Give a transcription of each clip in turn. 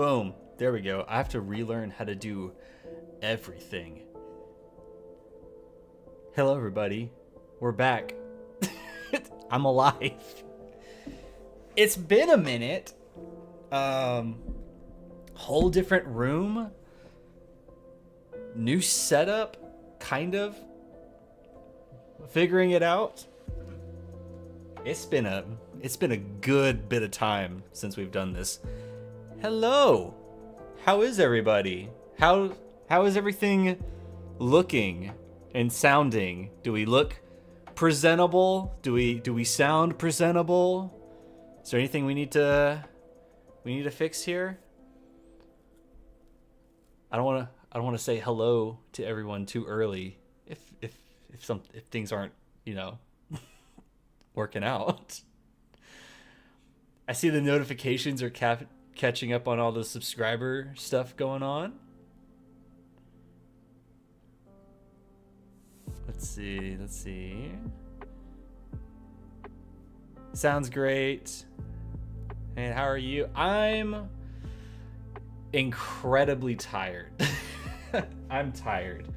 Boom. There we go. I have to relearn how to do everything. Hello, everybody. We're back. I'm alive. It's been a minute. Whole different room. New setup, kind of. Figuring it out. It's been a good bit of time since we've done this. Hello. How is everybody? How is everything looking and sounding? Do we look presentable? Do we sound presentable? Is there anything we need to fix here? I don't want to say hello to everyone too early if things aren't, working out. I see the notifications are catching up on all the subscriber stuff going on. Let's see. Sounds great. And how are you? I'm incredibly tired. I'm tired.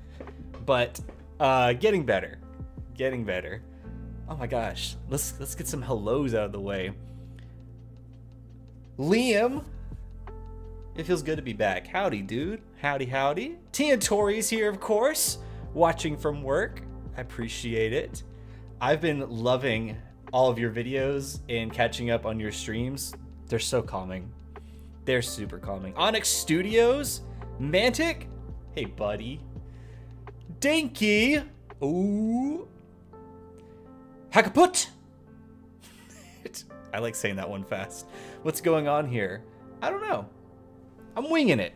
But getting better. Oh my gosh. Let's get some hellos out of the way. Liam, it feels good to be back. Howdy, dude. Howdy. Tia Tori's here, of course, watching from work. I appreciate it. I've been loving all of your videos and catching up on your streams. They're so calming. They're super calming. Onyx Studios, Mantic, hey buddy. Dinky, ooh. Hackaput. I like saying that one fast. What's going on here? I don't know. I'm winging it.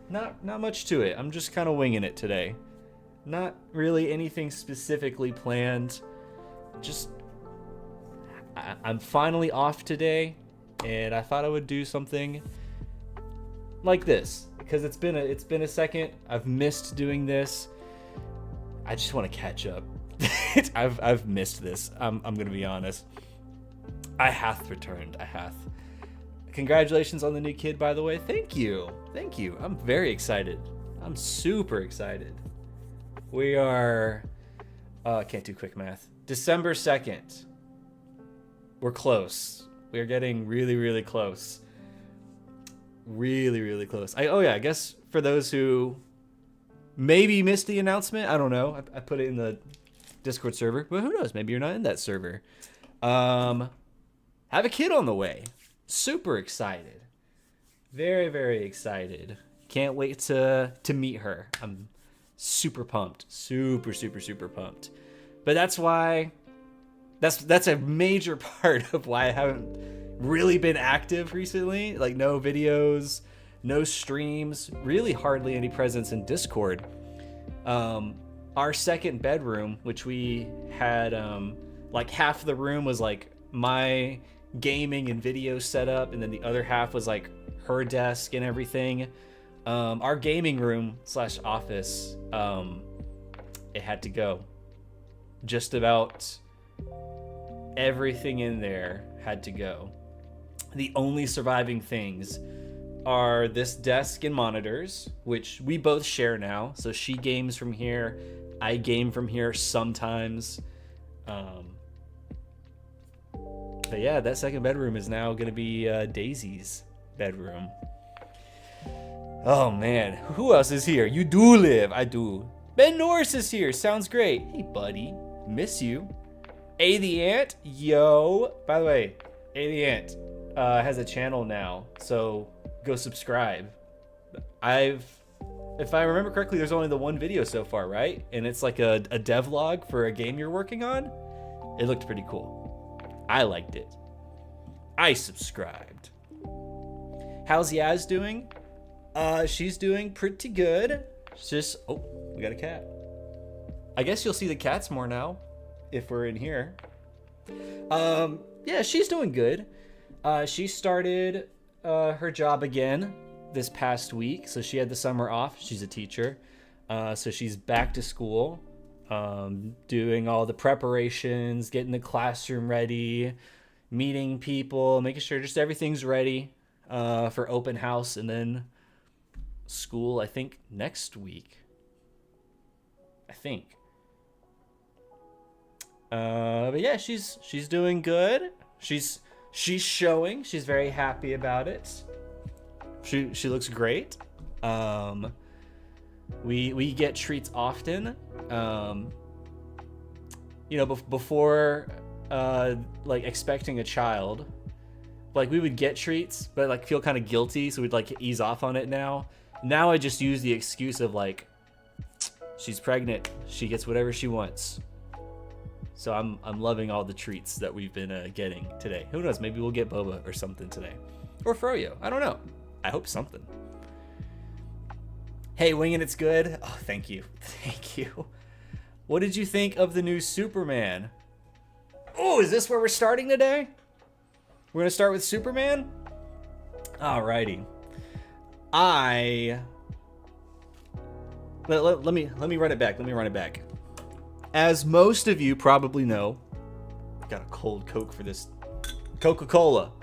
Not much to it. I'm just kind of winging it today. Not really anything specifically planned. Just I'm finally off today, and I thought I would do something like this because it's been a second. I've missed doing this. I just want to catch up. I've missed this. I'm gonna be honest. I hath returned. Congratulations on the new kid, by the way. Thank you. I'm very excited. I'm super excited. We are can't do quick math. December 2nd. We're close. We're getting really, really close. Really, really close. I guess for those who maybe missed the announcement, I don't know. I put it in the Discord server. Well, who knows? Maybe you're not in that server. Have a kid on the way. Super excited. Very, very excited. Can't wait to meet her. I'm super pumped. Super pumped. But that's why that's a major part of why I haven't really been active recently. Like no videos, no streams, really hardly any presence in Discord. Our second bedroom, which we had like half the room was like my gaming and video setup, and then the other half was like her desk and everything. Our gaming room / office, it had to go. Just about everything in there had to go. The only surviving things are this desk and monitors, which we both share now. So she games from here, I game from here sometimes. But yeah, that second bedroom is now going to be Daisy's bedroom. Oh man, who else is here? You do live. I do. Ben Norris is here. Sounds great. Hey buddy, miss you. A the Ant, yo. By the way, A the Ant has a channel now, so go subscribe. If I remember correctly, there's only the one video so far, right? And it's like a devlog for a game you're working on. It looked pretty cool. I liked it. I subscribed. How's Yaz doing? She's doing pretty good. It's just, oh, we got a cat. I guess you'll see the cats more now if we're in here. Yeah, she's doing good. She started her job again this past week, so she had the summer off. She's a teacher, so she's back to school. Doing all the preparations, getting the classroom ready, meeting people, making sure just everything's ready for open house, and then school, I think, next week. I think. But yeah, she's doing good. She's showing. She's very happy about it. She looks great. We get treats often. Before like expecting a child, like we would get treats, but like feel kind of guilty, so we'd like ease off on it now. Now I just use the excuse of like, she's pregnant, she gets whatever she wants. So I'm loving all the treats that we've been getting today. Who knows? Maybe we'll get boba or something today, or froyo. I don't know. I hope something. Hey, Wingin', it's good. Oh, thank you. What did you think of the new Superman? Oh, is this where we're starting today? We're gonna start with Superman? Alrighty. Let me run it back. As most of you probably know, I got a cold Coke for this. Coca-Cola.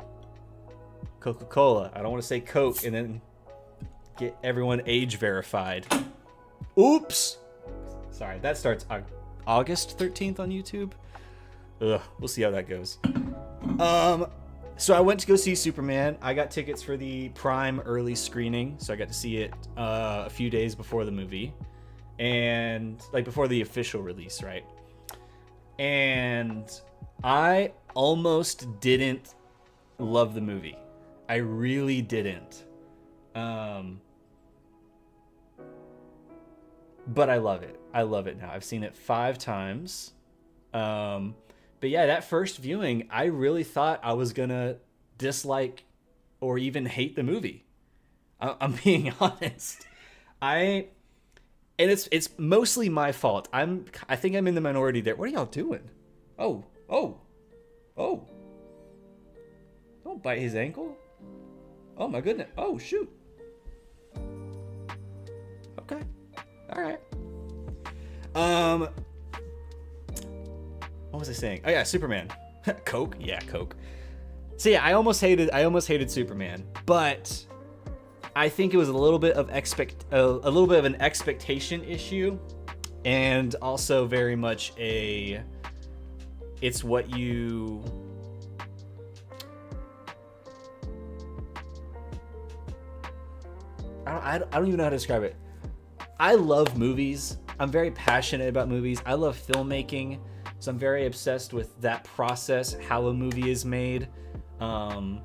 I don't want to say Coke and then get everyone age verified. Oops. Sorry, that starts August 13th on YouTube. Ugh, we'll see how that goes. So I went to go see Superman. I got tickets for the Prime early screening, so I got to see it a few days before the movie. And like before the official release, right? And I almost didn't love the movie. I really didn't. But I love it. I love it now. I've seen it 5 times. But yeah, that first viewing, I really thought I was gonna dislike or even hate the movie. I'm being honest. And it's mostly my fault. I think I'm in the minority there. What are y'all doing? Oh. Don't bite his ankle. Oh my goodness. Oh shoot. Okay. All right. What was I saying? Oh yeah, Superman. Coke? Yeah, Coke. So yeah, I almost hated Superman, but I think it was a little bit of an expectation issue, and also very much it's what you I don't even know how to describe it. I love movies. I'm very passionate about movies. I love filmmaking, so I'm very obsessed with that process, how a movie is made, and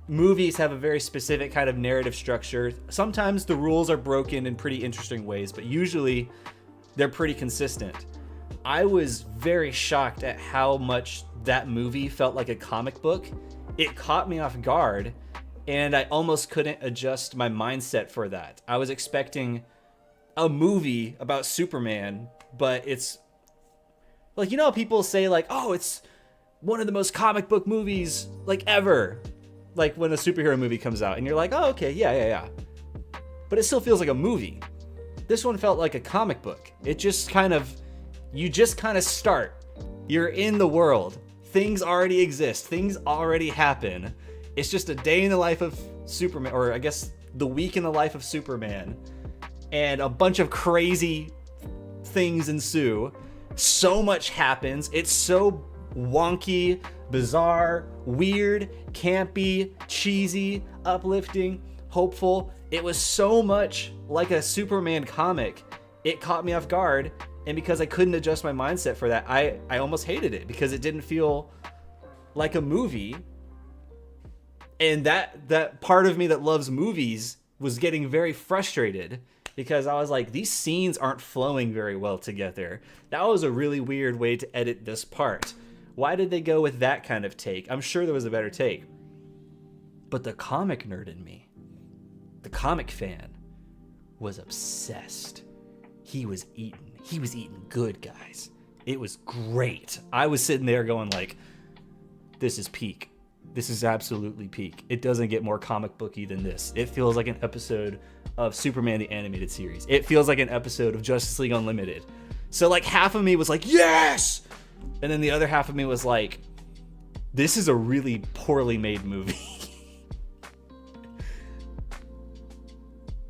movies have a very specific kind of narrative structure. Sometimes the rules are broken in pretty interesting ways, but usually they're pretty consistent. I was very shocked at how much that movie felt like a comic book. It caught me off guard, and I almost couldn't adjust my mindset for that. I was expecting a movie about Superman, but it's like, you know, people say like, oh, it's one of the most comic book movies like ever. Like when a superhero movie comes out and you're like, oh, okay, yeah. But it still feels like a movie. This one felt like a comic book. You just kind of start. You're in the world. Things already exist. Things already happen. It's just a day in the life of Superman, or I guess the week in the life of Superman. And a bunch of crazy things ensue. So much happens. It's so wonky, bizarre, weird, campy, cheesy, uplifting, hopeful. It was so much like a Superman comic. It caught me off guard, and because I couldn't adjust my mindset for that, I almost hated it because it didn't feel like a movie. And that part of me that loves movies was getting very frustrated because I was like, these scenes aren't flowing very well together. That was a really weird way to edit this part. Why did they go with that kind of take? I'm sure there was a better take. But the comic nerd in me, the comic fan, was obsessed. He was eating good, guys. It was great. I was sitting there going like, this is peak. This is absolutely peak. It doesn't get more comic booky than this. It feels like an episode of Superman the Animated Series. It feels like an episode of Justice League Unlimited. So like half of me was like, yes! And then the other half of me was like, This is a really poorly made movie.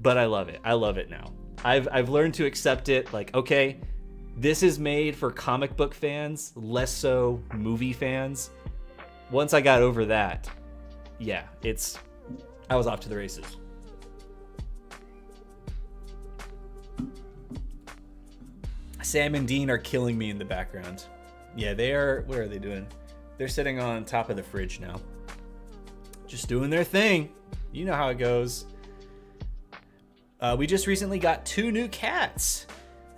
But I love it. I love it now. I've learned to accept it. Like, okay, this is made for comic book fans, less so movie fans. Once I got over that, yeah, I was off to the races. Sam and Dean are killing me in the background. Yeah, they are. What are they doing? They're sitting on top of the fridge now. Just doing their thing. You know how it goes. We just recently got 2 new cats,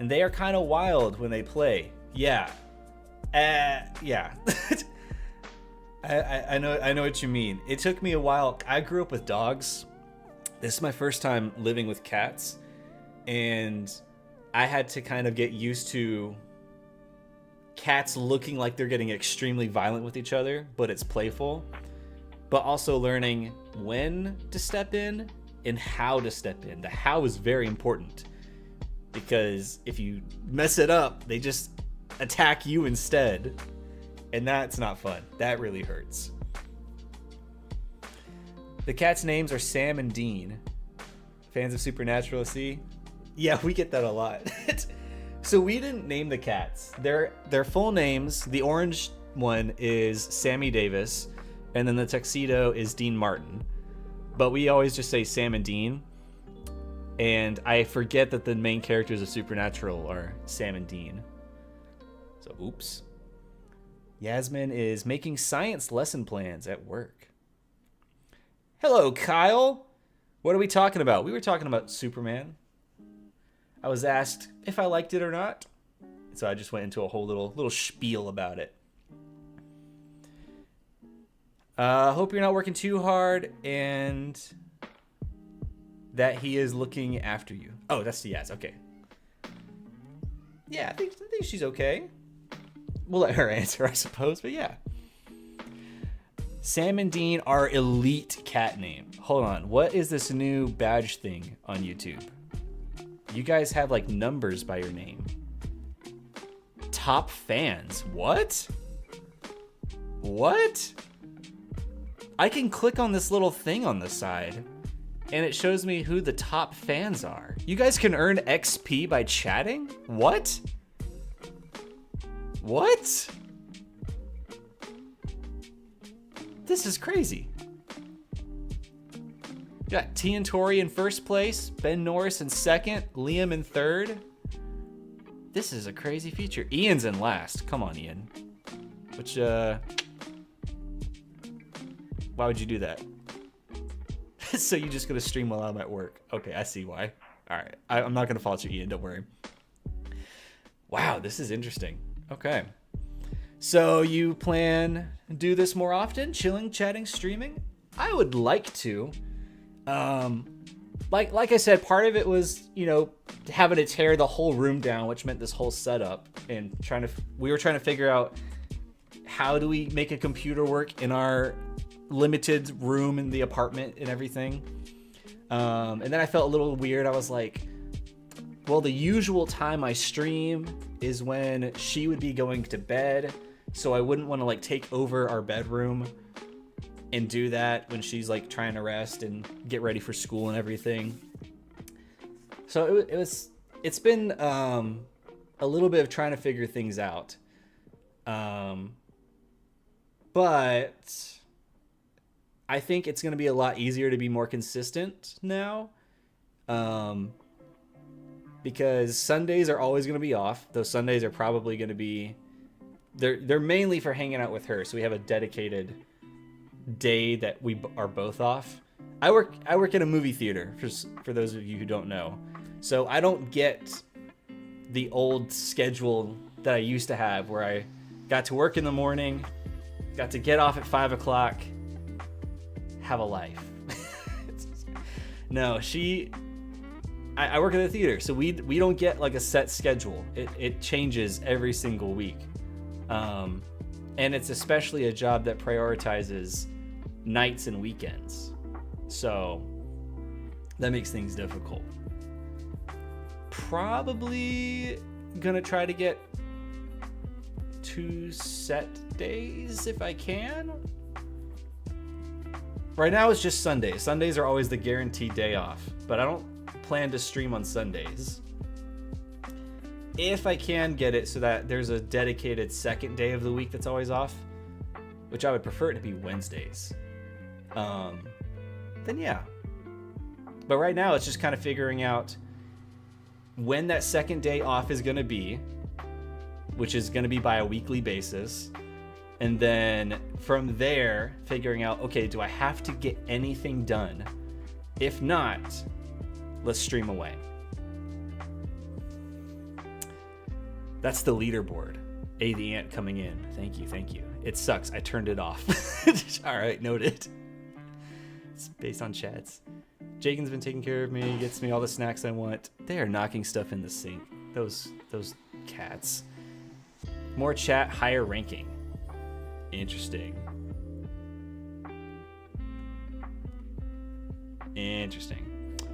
and they are kind of wild when they play. Yeah. Yeah. I know what you mean. It took me a while. I grew up with dogs. This is my first time living with cats, and I had to kind of get used to cats looking like they're getting extremely violent with each other, but it's playful. But also learning when to step in and how to step in. The how is very important, because if you mess it up, they just attack you instead, and that's not fun. That really hurts. The cats' names are Sam and Dean. Fans of Supernatural, see? Yeah, we get that a lot. So we didn't name the cats. Their full names, the orange one is Sammy Davis, and then the tuxedo is Dean Martin. But we always just say Sam and Dean. And I forget that the main characters of Supernatural are Sam and Dean. So, oops. Yasmin is making science lesson plans at work. Hello, Kyle. What are we talking about? We were talking about Superman. I was asked if I liked it or not. So I just went into a whole little spiel about it. Hope you're not working too hard and that he is looking after you. Oh, that's the yes. Okay. Yeah, I think she's okay. We'll let her answer, I suppose, but yeah. Sam and Dean are elite cat name. Hold on. What is this new badge thing on YouTube? You guys have like numbers by your name. Top fans. What? What? I can click on this little thing on the side and it shows me who the top fans are. You guys can earn XP by chatting? What? What? This is crazy. You got T and Tori in first place, Ben Norris in second, Liam in third. This is a crazy feature. Ian's in last. Come on, Ian. Which, why would you do that? So you're just gonna stream while I'm at work. Okay, I see why. All right, I'm not gonna fault you, Ian. Don't worry. Wow, this is interesting. Okay. So you plan to do this more often? Chilling, chatting, streaming? I would like to. Like I said, part of it was, having to tear the whole room down, which meant this whole setup, and we were trying to figure out how do we make a computer work in our limited room in the apartment and everything. And then I felt a little weird. I was like, well, the usual time I stream is when she would be going to bed, so I wouldn't want to take over our bedroom and do that when she's trying to rest and get ready for school and everything. So it's been a little bit of trying to figure things out. But I think it's going to be a lot easier to be more consistent now. Because Sundays are always going to be off. Those Sundays are probably going to be... They're mainly for hanging out with her, so we have a dedicated day that we are both off. I work in a movie theater, for those of you who don't know. So I don't get the old schedule that I used to have, where I got to work in the morning, got to get off at 5 o'clock, have a life. No, I work at the theater, so we don't get a set schedule. It changes every single week. And it's especially a job that prioritizes nights and weekends. So that makes things difficult. Probably gonna try to get 2 set days if I can. Right now it's just Sundays. Sundays are always the guaranteed day off, but I don't plan to stream on Sundays. If I can get it so that there's a dedicated second day of the week that's always off, which I would prefer it to be Wednesdays, then yeah. But right now it's just kind of figuring out when that second day off is going to be, which is going to be by a weekly basis. And then from there, figuring out, okay, do I have to get anything done? If not, let's stream away. That's the leaderboard. A the Ant coming in. Thank you. It sucks. I turned it off. All right, noted. It's based on chats. Jagen's been taking care of me, gets me all the snacks I want. They are knocking stuff in the sink. Those cats. More chat, higher ranking. Interesting.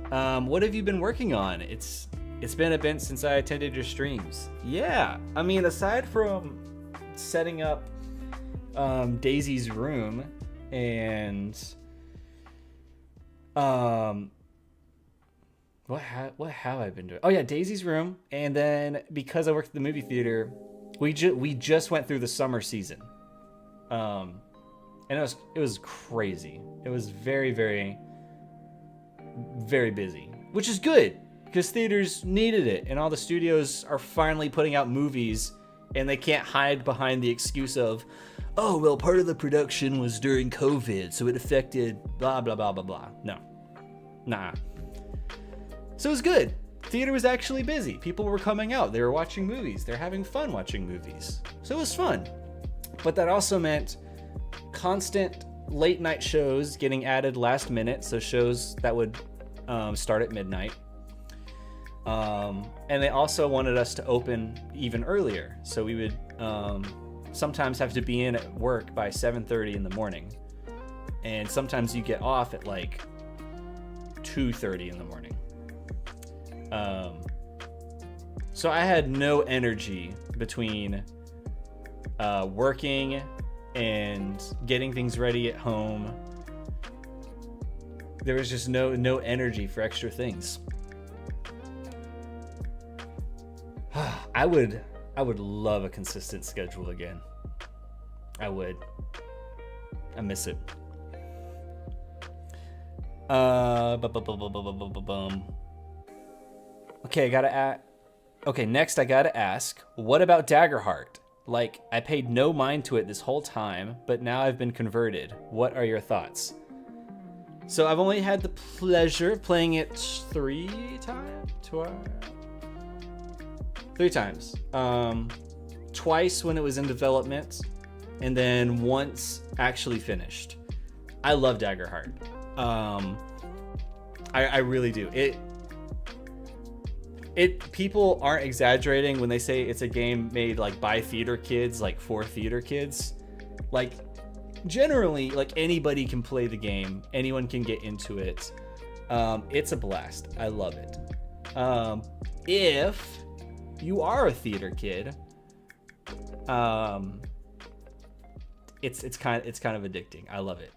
What have you been working on? It's been a bit since I attended your streams. Yeah, I mean, aside from setting up Daisy's room and what have I been doing? Oh yeah, Daisy's room, and then because I worked at the movie theater, we just went through the summer season, and it was crazy. It was very, very, very busy, which is good because theaters needed it, and all the studios are finally putting out movies, and they can't hide behind the excuse of, oh well, part of the production was during COVID, so it affected blah blah blah blah blah. No, nah. So it was good. Theater was actually busy. People were coming out. They were watching movies. They're having fun watching movies. So it was fun. But that also meant constant late night shows getting added last minute. So shows that would start at midnight. And they also wanted us to open even earlier. So we would sometimes have to be in at work by 7:30 in the morning. And sometimes you get off at like 2:30 in the morning. So I had no energy between working and getting things ready at home. There was just no energy for extra things. I would love a consistent schedule again. I would. I miss it. Okay, next I gotta ask, what about Daggerheart? Like, I paid no mind to it this whole time, but now I've been converted. What are your thoughts? So I've only had the pleasure of playing it 3 times? 3 times. Twice when it was in development, and then once actually finished. I love Daggerheart. I really do. People aren't exaggerating when they say it's a game made like by theater kids, like for theater kids. Like, generally, like anybody can play the game, anyone can get into it. It's a blast. I love it. If you are a theater kid, it's kind of addicting. I love it.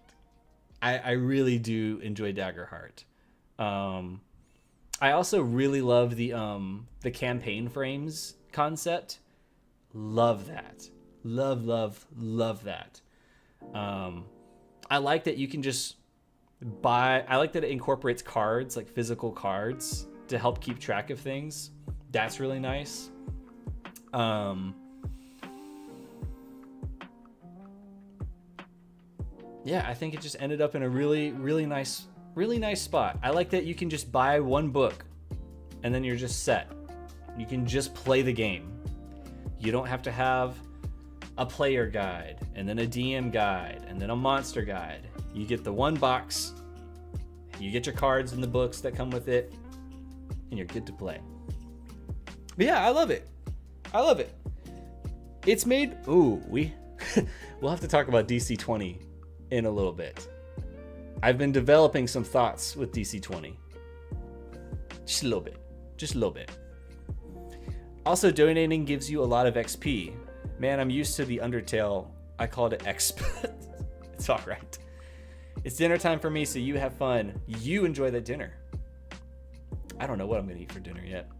I really do enjoy Daggerheart. I also really love the campaign frames concept. Love that. Love that. I like that you can just buy. I like that it incorporates cards, like physical cards, to help keep track of things. That's really nice. Yeah, I think it just ended up in a really nice spot. I like that you can just buy one book and then you're just set. You can just play the game. You don't have to have a player guide and then a DM guide and then a monster guide. You get the one box, you get your cards and the books that come with it, and you're good to play. But yeah, I love it. It's made... Ooh, we'll have to talk about DC-20 in a little bit. I've been developing some thoughts with DC-20. Just a little bit. Also, donating gives you a lot of XP. Man, I'm used to the Undertale. I called it Exp. It's all right. It's dinner time for me, so you have fun. You enjoy that dinner. I don't know what I'm going to eat for dinner yet.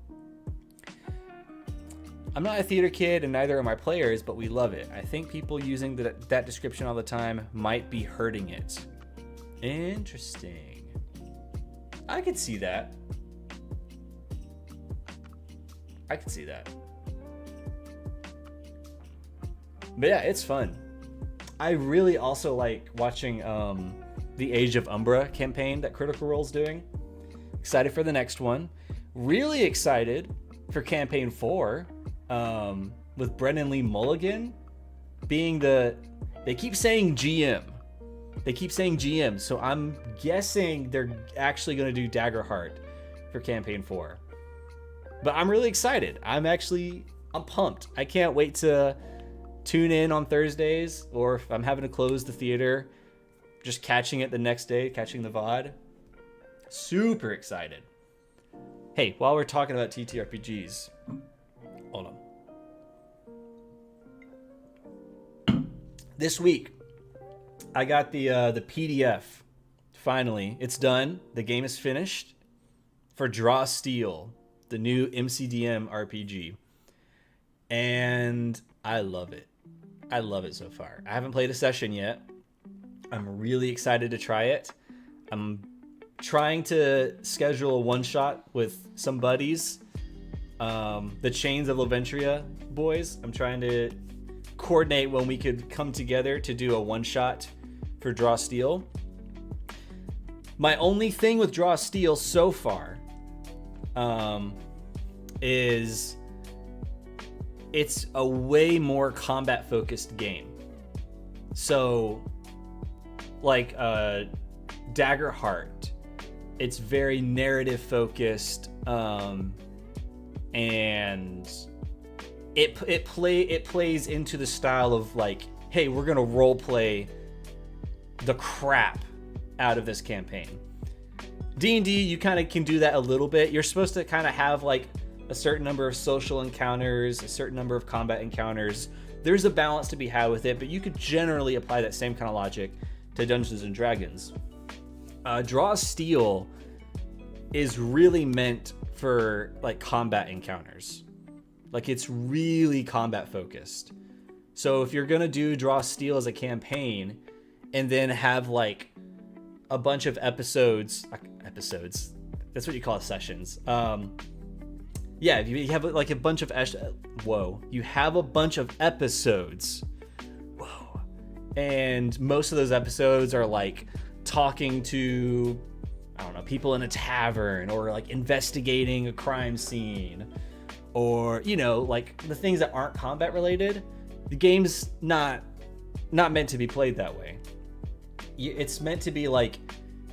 I'm not a theater kid, and neither are my players, but we love it. I think people using that description all the time might be hurting it. Interesting. I could see that. I could see that. But yeah, it's fun. I really also like watching the Age of Umbra campaign that Critical Role's doing. Excited for the next one. Really excited for campaign 4 with Brennan Lee Mulligan being the... They keep saying GM. They keep saying GM, so I'm guessing they're actually going to do Daggerheart for campaign 4. But I'm really excited. I'm pumped. I can't wait to tune in on Thursdays, or if I'm having to close the theater, just catching it the next day, catching the VOD. Super excited. Hey, while we're talking about TTRPGs, hold on. This week, I got the PDF. Finally, it's done. The game is finished for Draw Steel, the new MCDM RPG, and I love it. I love it so far. I haven't played a session yet. I'm really excited to try it. I'm trying to schedule a one-shot with some buddies. The Chains of Laventria boys. I'm trying to coordinate when we could come together to do a one-shot for Draw Steel. My only thing with Draw Steel so far is it's a way more combat focused game. So like Daggerheart, it's very narrative focused, and it plays into the style of like, hey, we're gonna role play the crap out of this campaign. D&D, you kind of can do that a little bit. You're supposed to kind of have like a certain number of social encounters, a certain number of combat encounters. There's a balance to be had with it, but you could generally apply that same kind of logic to Dungeons and Dragons. Draw Steel is really meant for like combat encounters. Like it's really combat focused. So if you're gonna do Draw Steel as a campaign and then have like a bunch of episodes, that's what you call it, sessions. Yeah, if you have like a bunch of you have a bunch of episodes. Whoa. And most of those episodes are like talking to, I don't know, people in a tavern, or like investigating a crime scene, or, you know, like the things that aren't combat related. The game's not meant to be played that way. It's meant to be like,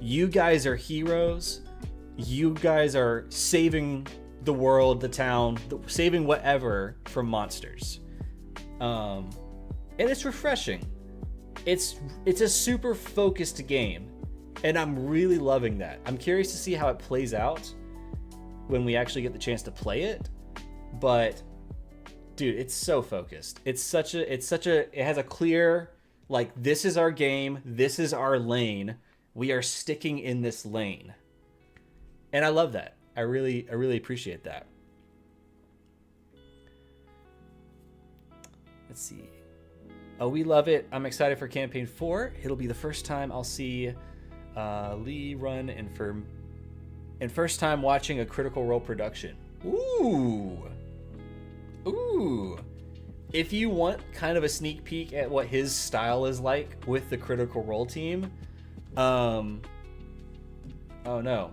you guys are heroes. You guys are saving the world, the town, saving whatever from monsters. And it's refreshing. It's a super focused game, and I'm really loving that. I'm curious to see how it plays out when we actually get the chance to play it. But dude, it's so focused. It has a clear, like, this is our game, this is our lane. We are sticking in this lane. And I love that. I really appreciate that. Let's see. Oh, we love it. I'm excited for campaign 4. It'll be the first time I'll see Lee run and first time watching a Critical Role production. Ooh. If you want kind of a sneak peek at what his style is like with the Critical Role team, oh no.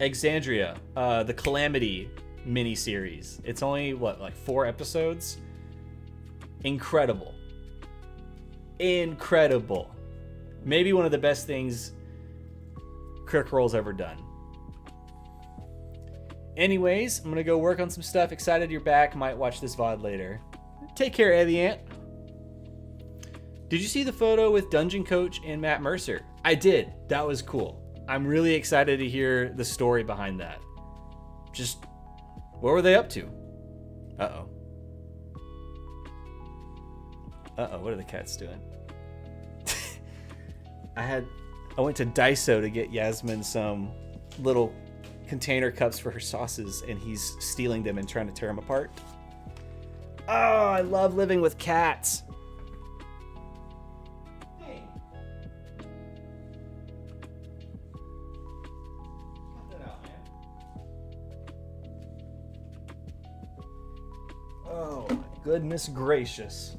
Exandria, the Calamity miniseries. It's only, like 4 episodes? Incredible. Maybe one of the best things Critical Role's ever done. Anyways, I'm gonna go work on some stuff. Excited you're back. Might watch this VOD later. Take care, Eddie Ant. Did you see the photo with Dungeon Coach and Matt Mercer? I did. That was cool. I'm really excited to hear the story behind that. Just, what were they up to? Uh-oh. Uh-oh, what are the cats doing? I went to Daiso to get Yasmin some little container cups for her sauces, and he's stealing them and trying to tear them apart. Oh, I love living with cats. Hey. Cut that out, man. Oh, my goodness gracious.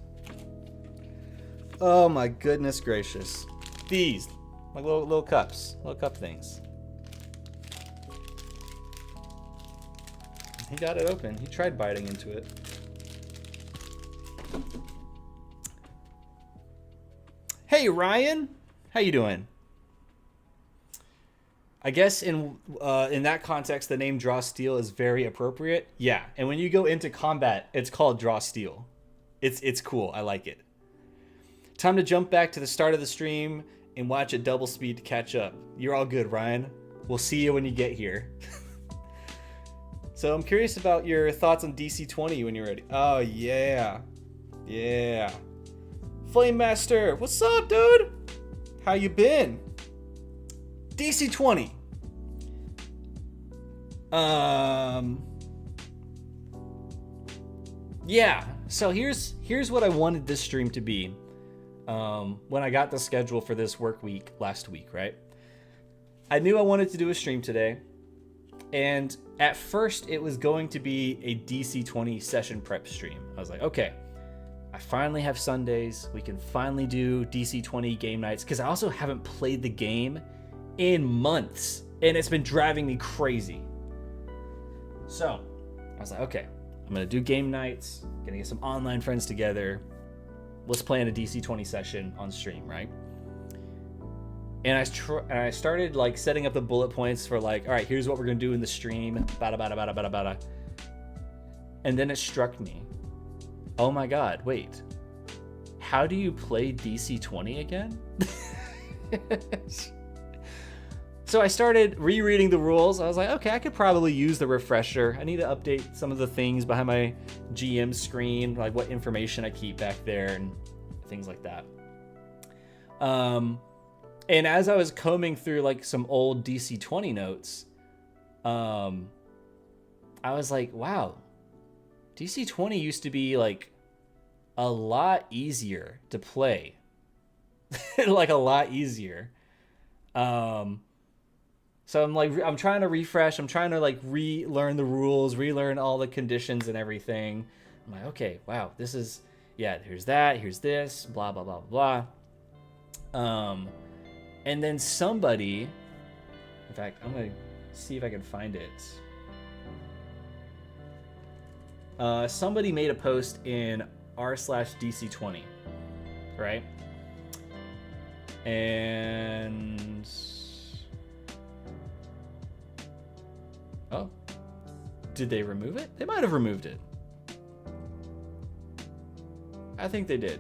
Oh my goodness gracious. These, like little cups, little cup things. He got it open. He tried biting into it. Hey Ryan, how you doing? I guess in that context, the name Draw Steel is very appropriate. Yeah, and when you go into combat, it's called Draw Steel. It's cool. I like it. Time to jump back to the start of the stream and watch at double speed to catch up. You're all good, Ryan. We'll see you when you get here. So I'm curious about your thoughts on DC 20 when you're ready. Oh, yeah. Yeah. Flame Master, what's up, dude? How you been? DC 20. Yeah. So here's what I wanted this stream to be. When I got the schedule for this work week last week, right? I knew I wanted to do a stream today, and at first it was going to be a DC 20 session prep stream. I was like, okay, I finally have Sundays. We can finally do DC 20 game nights, because I also haven't played the game in months, and it's been driving me crazy. So I was like, okay, I'm gonna do game nights, gonna get some online friends together. Let's plan a DC 20 session on stream, right? And I started like setting up the bullet points for like, all right, here's what we're gonna do in the stream, bada bada bada bada bada. And then it struck me, oh my God, wait, how do you play DC 20 again? So I started rereading the rules. I was like, okay, I could probably use the refresher. I need to update some of the things behind my GM screen, like what information I keep back there and things like that. And as I was combing through like some old DC 20 notes, I was like, wow, DC 20 used to be like a lot easier to play. Like a lot easier. So I'm trying to refresh. I'm trying to like relearn the rules, relearn all the conditions and everything. I'm like, okay, wow, this is, yeah, here's that, here's this, blah, blah, blah, blah. And then somebody, in fact, I'm going to see if I can find it. Somebody made a post in r/DC20, right? And oh, did they remove it? They might have removed it. I think they did.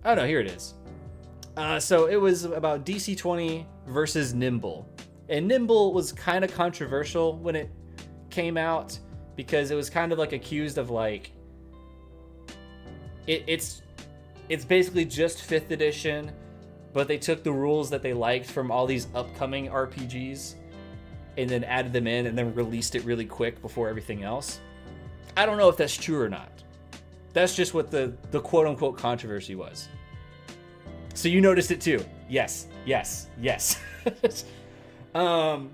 Oh no, here it is. So it was about DC 20 versus Nimble. And Nimble was kind of controversial when it came out, because it was kind of like accused of like, it's basically just 5th edition, but they took the rules that they liked from all these upcoming RPGs and then added them in and then released it really quick before everything else. I don't know if that's true or not. That's just what the quote-unquote controversy was. So you noticed it too. Yes, yes, yes. So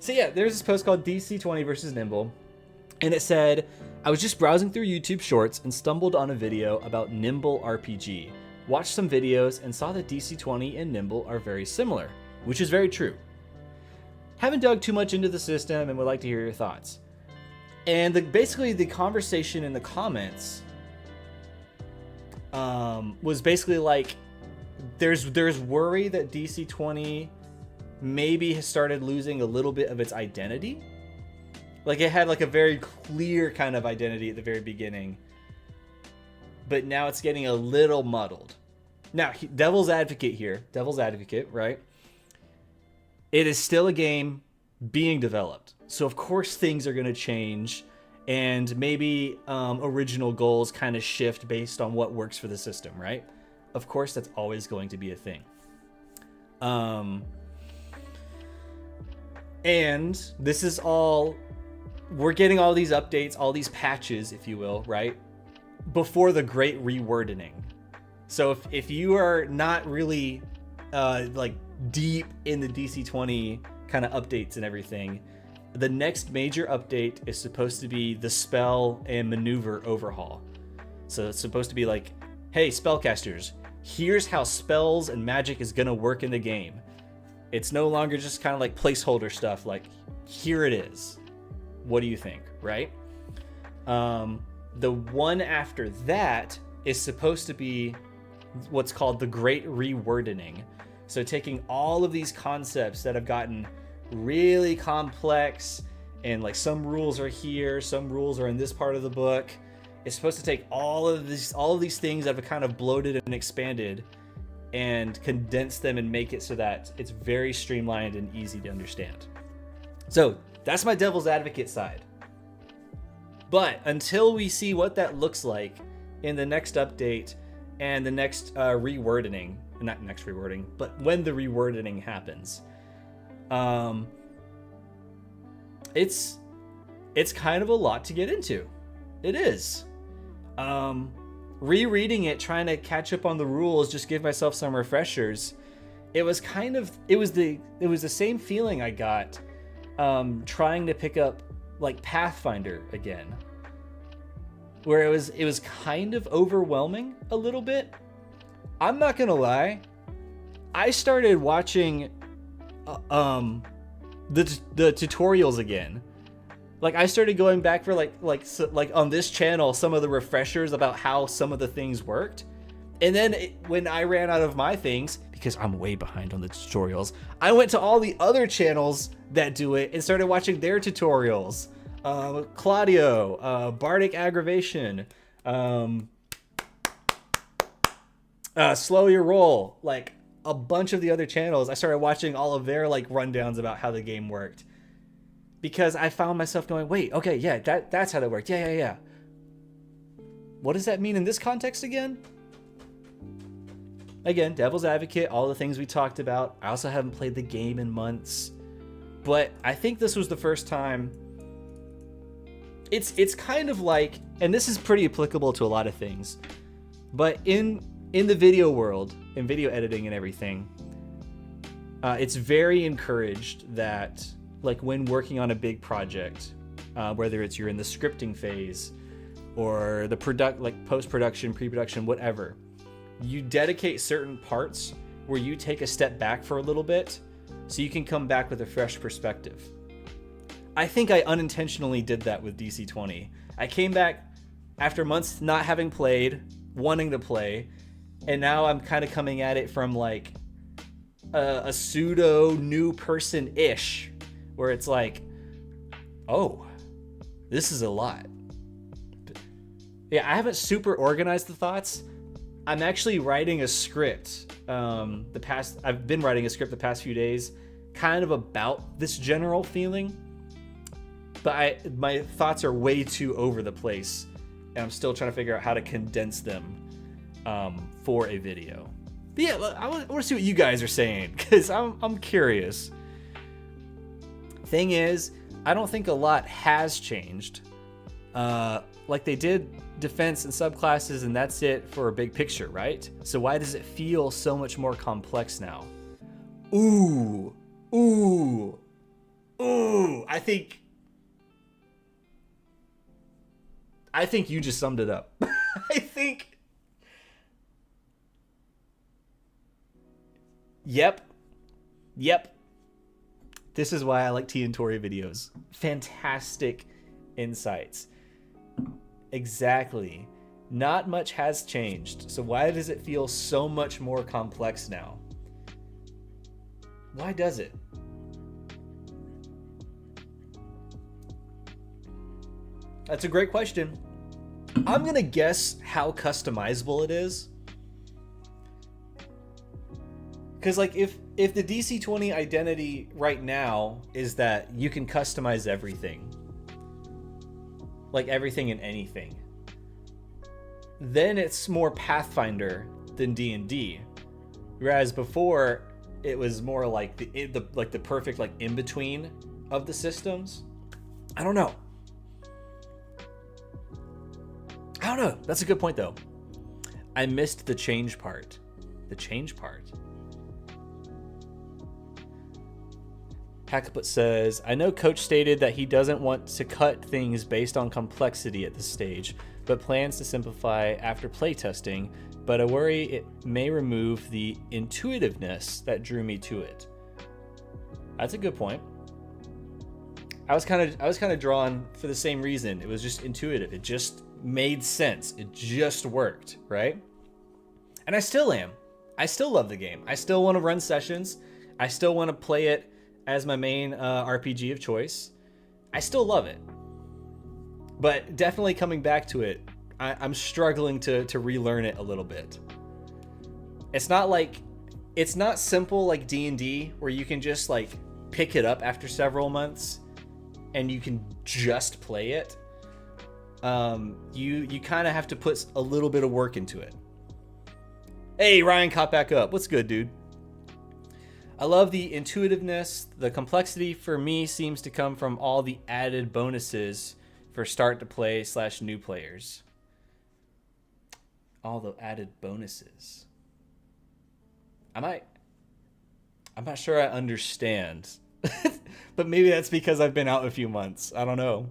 yeah, there's this post called DC 20 versus Nimble, and it said, I was just browsing through YouTube Shorts and stumbled on a video about Nimble RPG. Watched some videos and saw that DC 20 and Nimble are very similar, which is very true. Haven't dug too much into the system and would like to hear your thoughts. And basically the conversation in the comments was basically like, there's worry that DC 20 maybe has started losing a little bit of its identity. Like it had like a very clear kind of identity at the very beginning, but now it's getting a little muddled. Now, devil's advocate, right? It is still a game being developed. So of course things are going to change and maybe original goals kind of shift based on what works for the system, right? Of course, that's always going to be a thing. And this is all, we're getting all these updates, all these patches, if you will, right? Before the great rewording. So if you are not really like deep in the DC20 kind of updates and everything, the next major update is supposed to be the spell and maneuver overhaul. So it's supposed to be like, hey, spellcasters, here's how spells and magic is gonna work in the game. It's no longer just kind of like placeholder stuff, like, here it is. What do you think, right? The one after that is supposed to be what's called the Great Rewording. So taking all of these concepts that have gotten really complex, and like some rules are here, some rules are in this part of the book. It's supposed to take all of these things that have kind of bloated and expanded and condense them and make it so that it's very streamlined and easy to understand. So that's my devil's advocate side. But until we see what that looks like in the next update and the next rewording, not next rewording, but when the rewording happens, it's kind of a lot to get into. It is. Rereading it, trying to catch up on the rules, just give myself some refreshers. It was the same feeling I got trying to pick up like Pathfinder again, where it was kind of overwhelming a little bit. I'm not gonna lie, I started watching the tutorials again. Like, I started going back for like on this channel, some of the refreshers about how some of the things worked. And then when I ran out of my things, because I'm way behind on the tutorials, I went to all the other channels that do it and started watching their tutorials. Claudio, Bardic Aggravation, Slow Your Roll, like a bunch of the other channels. I started watching all of their like rundowns about how the game worked. Because I found myself going, wait, okay, yeah, that's how that worked. Yeah. What does that mean in this context again? Again, devil's advocate, all the things we talked about. I also haven't played the game in months. But I think this was the first time. It's kind of like, and this is pretty applicable to a lot of things, but in the video world, in video editing and everything, it's very encouraged that, like, when working on a big project, whether it's you're in the scripting phase or the post-production, pre-production, whatever, you dedicate certain parts where you take a step back for a little bit so you can come back with a fresh perspective. I think I unintentionally did that with DC20. I came back after months not having played, wanting to play, and now I'm kind of coming at it from like a pseudo new person-ish, where it's like, oh, this is a lot. Yeah, I haven't super organized the thoughts. I'm actually writing a script. I've been writing a script the past few days, kind of about this general feeling, but my thoughts are way too over the place, and I'm still trying to figure out how to condense them for a video. But yeah, I want to see what you guys are saying, because I'm curious. Thing is, I don't think a lot has changed. Like, they did defense and subclasses, and that's it for a big picture, right? So why does it feel so much more complex now? Ooh. I think you just summed it up. Yep. This is why I like T and Tori videos. Fantastic insights. Exactly. Not much has changed. So why does it feel so much more complex now? Why does it? That's a great question. I'm gonna guess how customizable it is. Because, like, if the DC20 identity right now is that you can customize everything, like everything and anything. Then it's more Pathfinder than D&D. Whereas before it was more like the perfect like in between of the systems. I don't know. That's a good point though. I missed the change part. The change part. Hackaput says, I know Coach stated that he doesn't want to cut things based on complexity at this stage, but plans to simplify after playtesting, but I worry it may remove the intuitiveness that drew me to it. That's a good point. I was kind of drawn for the same reason. It was just intuitive. It just made sense. It just worked, right? And I still am. I still love the game. I still want to run sessions. I still want to play it as my main RPG of choice. I still love it. But definitely coming back to it, I'm struggling to relearn it a little bit. It's not simple like D&D where you can just like pick it up after several months and you can just play it. You kind of have to put a little bit of work into it. Hey, Ryan caught back up. What's good, dude? I love the intuitiveness. The complexity for me seems to come from all the added bonuses for start to play / new players. All the added bonuses. I'm not sure I understand. But maybe that's because I've been out a few months. I don't know.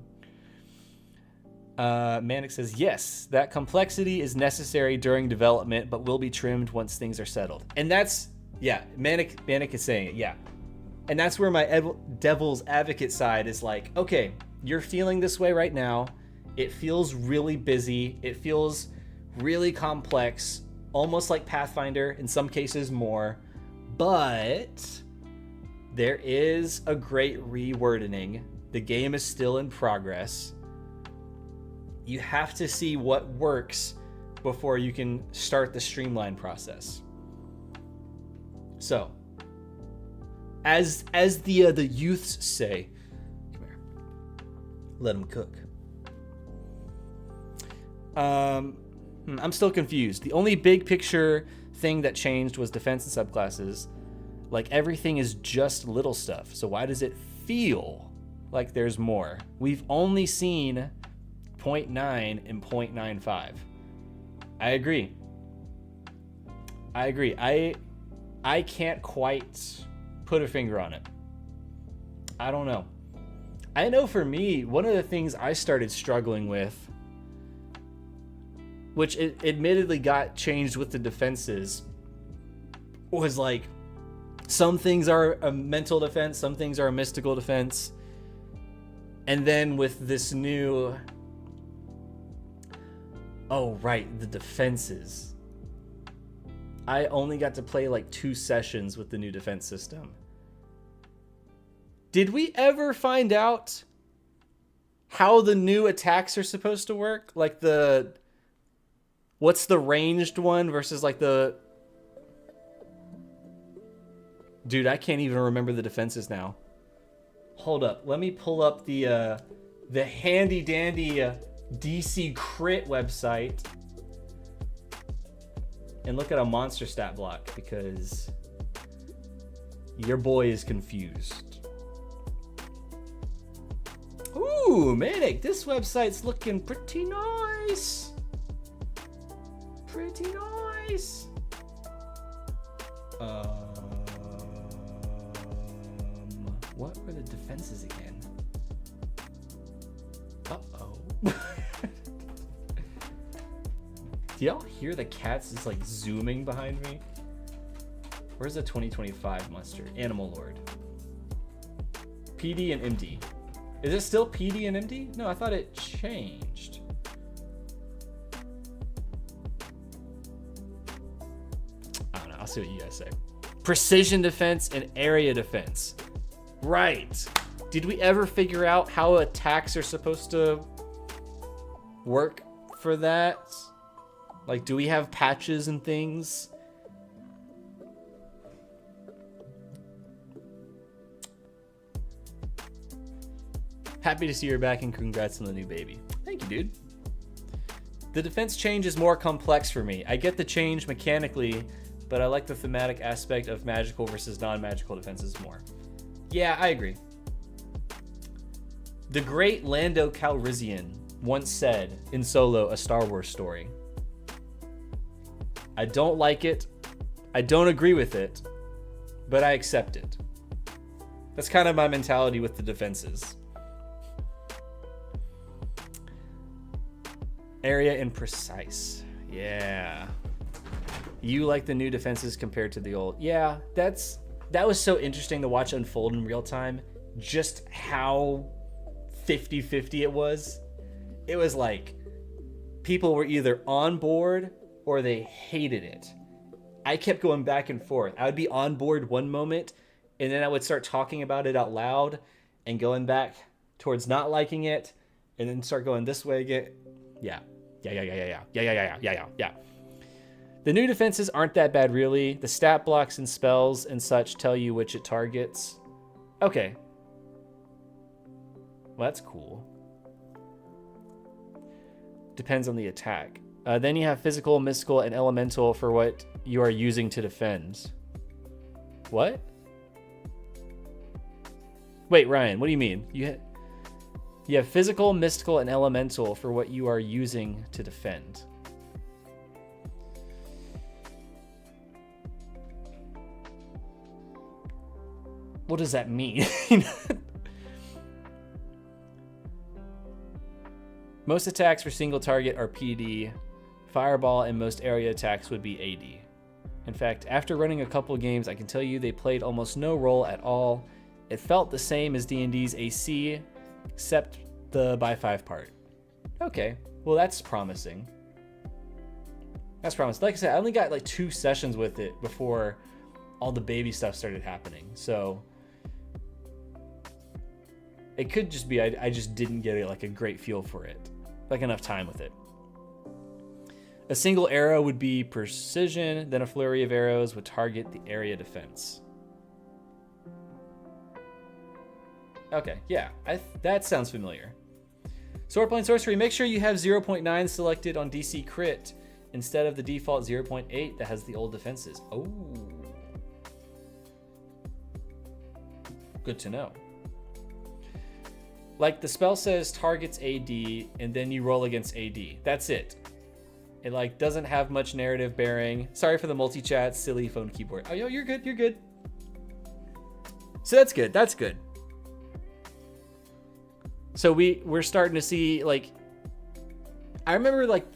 Manic says, yes, that complexity is necessary during development, but will be trimmed once things are settled. And that's, yeah, Manic is saying it, yeah. And that's where my devil's advocate side is like, okay, you're feeling this way right now. It feels really busy. It feels really complex, almost like Pathfinder, in some cases more. But there is a great rewording. The game is still in progress. You have to see what works before you can start the streamline process. So, as the youths say, come here, let them cook. I'm still confused. The only big picture thing that changed was defense and subclasses. Like everything is just little stuff. So why does it feel like there's more? We've only seen 0.9 and 0.95. I agree. I can't quite put a finger on it. I don't know. I know for me, one of the things I started struggling with, which it admittedly got changed with the defenses, was like some things are a mental defense, some things are a mystical defense. And then with this new... Oh, right, the defenses. I only got to play like 2 sessions with the new defense system. Did we ever find out how the new attacks are supposed to work? Like what's the ranged one versus like the... Dude, I can't even remember the defenses now. Hold up, let me pull up the handy dandy DC Crit website and look at a monster stat block because your boy is confused. Ooh, Manic, this website's looking pretty nice. Pretty nice. What were the defenses again? Uh-oh. Do y'all hear the cats just like zooming behind me? Where's the 2025 monster? Animal Lord. PD and MD. Is it still PD and MD? No, I thought it changed. I don't know. I'll see what you guys say. Precision defense and area defense. Right. Did we ever figure out how attacks are supposed to work for that? Like, do we have patches and things? Happy to see you're back and congrats on the new baby. Thank you, dude. The defense change is more complex for me. I get the change mechanically, but I like the thematic aspect of magical versus non-magical defenses more. Yeah, I agree. The great Lando Calrissian once said in Solo, a Star Wars story, I don't like it, I don't agree with it, but I accept it. That's kind of my mentality with the defenses. Area and precise. Yeah. You like the new defenses compared to the old. Yeah, that was so interesting to watch unfold in real time. Just how 50-50 it was. It was like people were either on board or they hated it. I kept going back and forth. I would be on board one moment and then I would start talking about it out loud and going back towards not liking it and then start going this way again. Yeah. The new defenses aren't that bad, really. The stat blocks and spells and such tell you which it targets. Okay. Well, that's cool. Depends on the attack. Then you have physical, mystical, and elemental for what you are using to defend. What? Wait, Ryan, what do you mean? You have physical, mystical, and elemental for what you are using to defend. What does that mean? Most attacks for single target are PD. Fireball and most area attacks would be AD. In fact, after running a couple of games, I can tell you they played almost no role at all. It felt the same as D&D's AC, except the by 5 part. Okay, well that's promising. That's promising. Like I said, I only got like 2 sessions with it before all the baby stuff started happening. So it could just be I just didn't get like a great feel for it, like enough time with it. A single arrow would be precision, then a flurry of arrows would target the area defense. Okay, yeah, that sounds familiar. Swordplay and Sorcery, make sure you have 0.9 selected on DC crit instead of the default 0.8 that has the old defenses. Oh. Good to know. Like the spell says targets AD and then you roll against AD. That's it. It like doesn't have much narrative bearing. Sorry for the multi-chat, silly phone keyboard. Oh, yo, you're good, you're good. So that's good, that's good. So we're starting to see, like, I remember, like,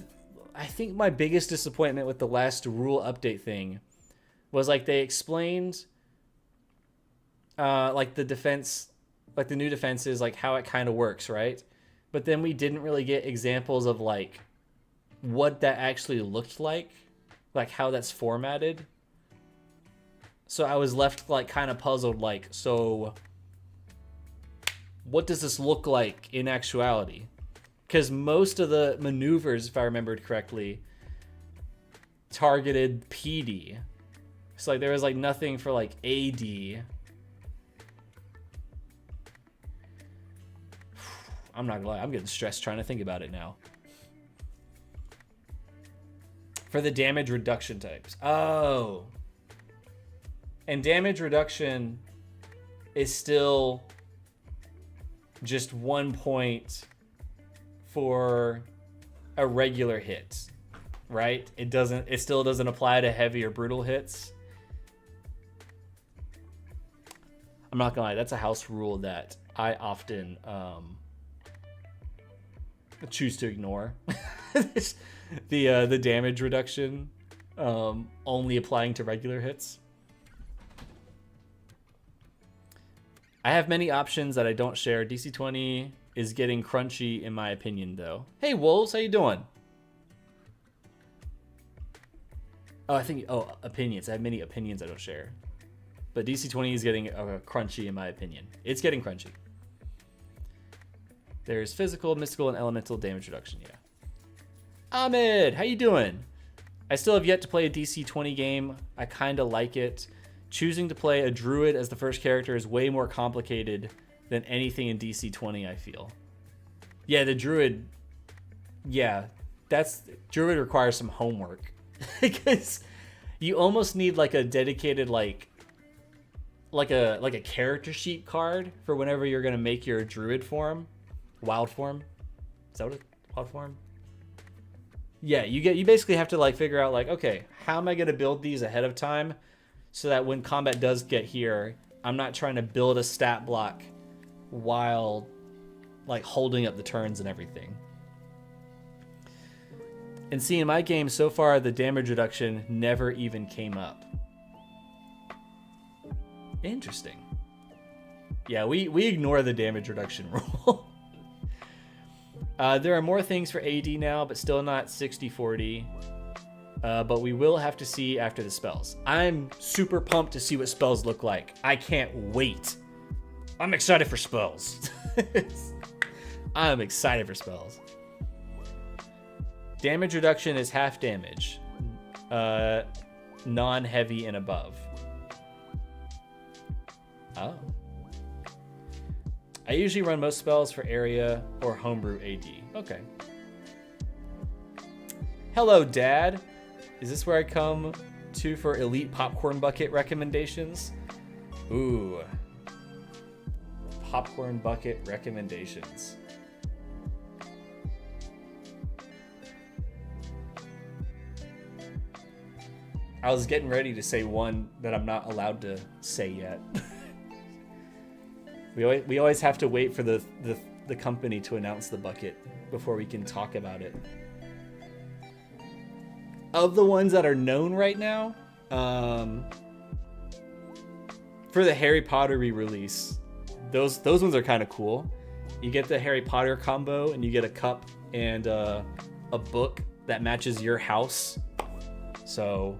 I think my biggest disappointment with the last rule update thing was, like, they explained, like, the defense, like, the new defenses, like, how it kind of works, right? But then we didn't really get examples of, like, what that actually looked like how that's formatted. So I was left, like, kind of puzzled, like, so what does this look like in actuality? Because most of the maneuvers, if I remembered correctly, targeted PD. So like there was like nothing for like AD. I'm not gonna lie, I'm getting stressed trying to think about it now. For the damage reduction types. Oh. And damage reduction is still just 1 point for a regular hit, right? It still doesn't apply to heavy or brutal hits. I'm not gonna lie, that's a house rule that I often choose to ignore. The damage reduction only applying to regular hits. I have many options that I don't share. DC 20 is getting crunchy in my opinion though. Hey Wolves, how you doing? Opinions. I have many opinions I don't share. But DC 20 is getting crunchy in my opinion. It's getting crunchy. There's physical, mystical, and elemental damage reduction, yeah. Ahmed, how you doing? I still have yet to play a DC 20 game. I kind of like it. Choosing to play a druid as the first character is way more complicated than anything in DC 20, I feel. Yeah, the druid. Yeah, druid requires some homework because you almost need like a dedicated like a character sheet card for whenever you're gonna make your druid form, wild form. Is that what it's wild form? Yeah, you basically have to like figure out like, okay, how am I gonna build these ahead of time so that when combat does get here, I'm not trying to build a stat block while like holding up the turns and everything. And see, in my game so far, the damage reduction never even came up. Interesting. Yeah, we ignore the damage reduction rule. There are more things for AD now, but still not 60-40. But we will have to see after the spells. I'm super pumped to see what spells look like. I can't wait. I'm excited for spells. I'm excited for spells. Damage reduction is half damage. Non-heavy and above. Oh. I usually run most spells for area or homebrew AD. Okay. Hello, Dad. Is this where I come to for elite popcorn bucket recommendations? Ooh. Popcorn bucket recommendations. I was getting ready to say one that I'm not allowed to say yet. We always have to wait for the company to announce the bucket before we can talk about it. Of the ones that are known right now, for the Harry Potter re-release, those ones are kind of cool. You get the Harry Potter combo, and you get a cup and a book that matches your house. So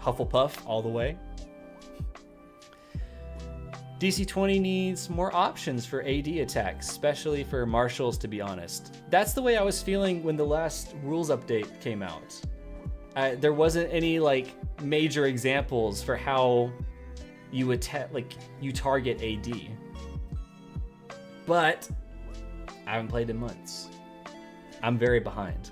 Hufflepuff all the way. DC 20 needs more options for AD attacks, especially for marshals, to be honest. That's the way I was feeling when the last rules update came out. There wasn't any like major examples for how you attack, like you target AD. But I haven't played in months. I'm very behind.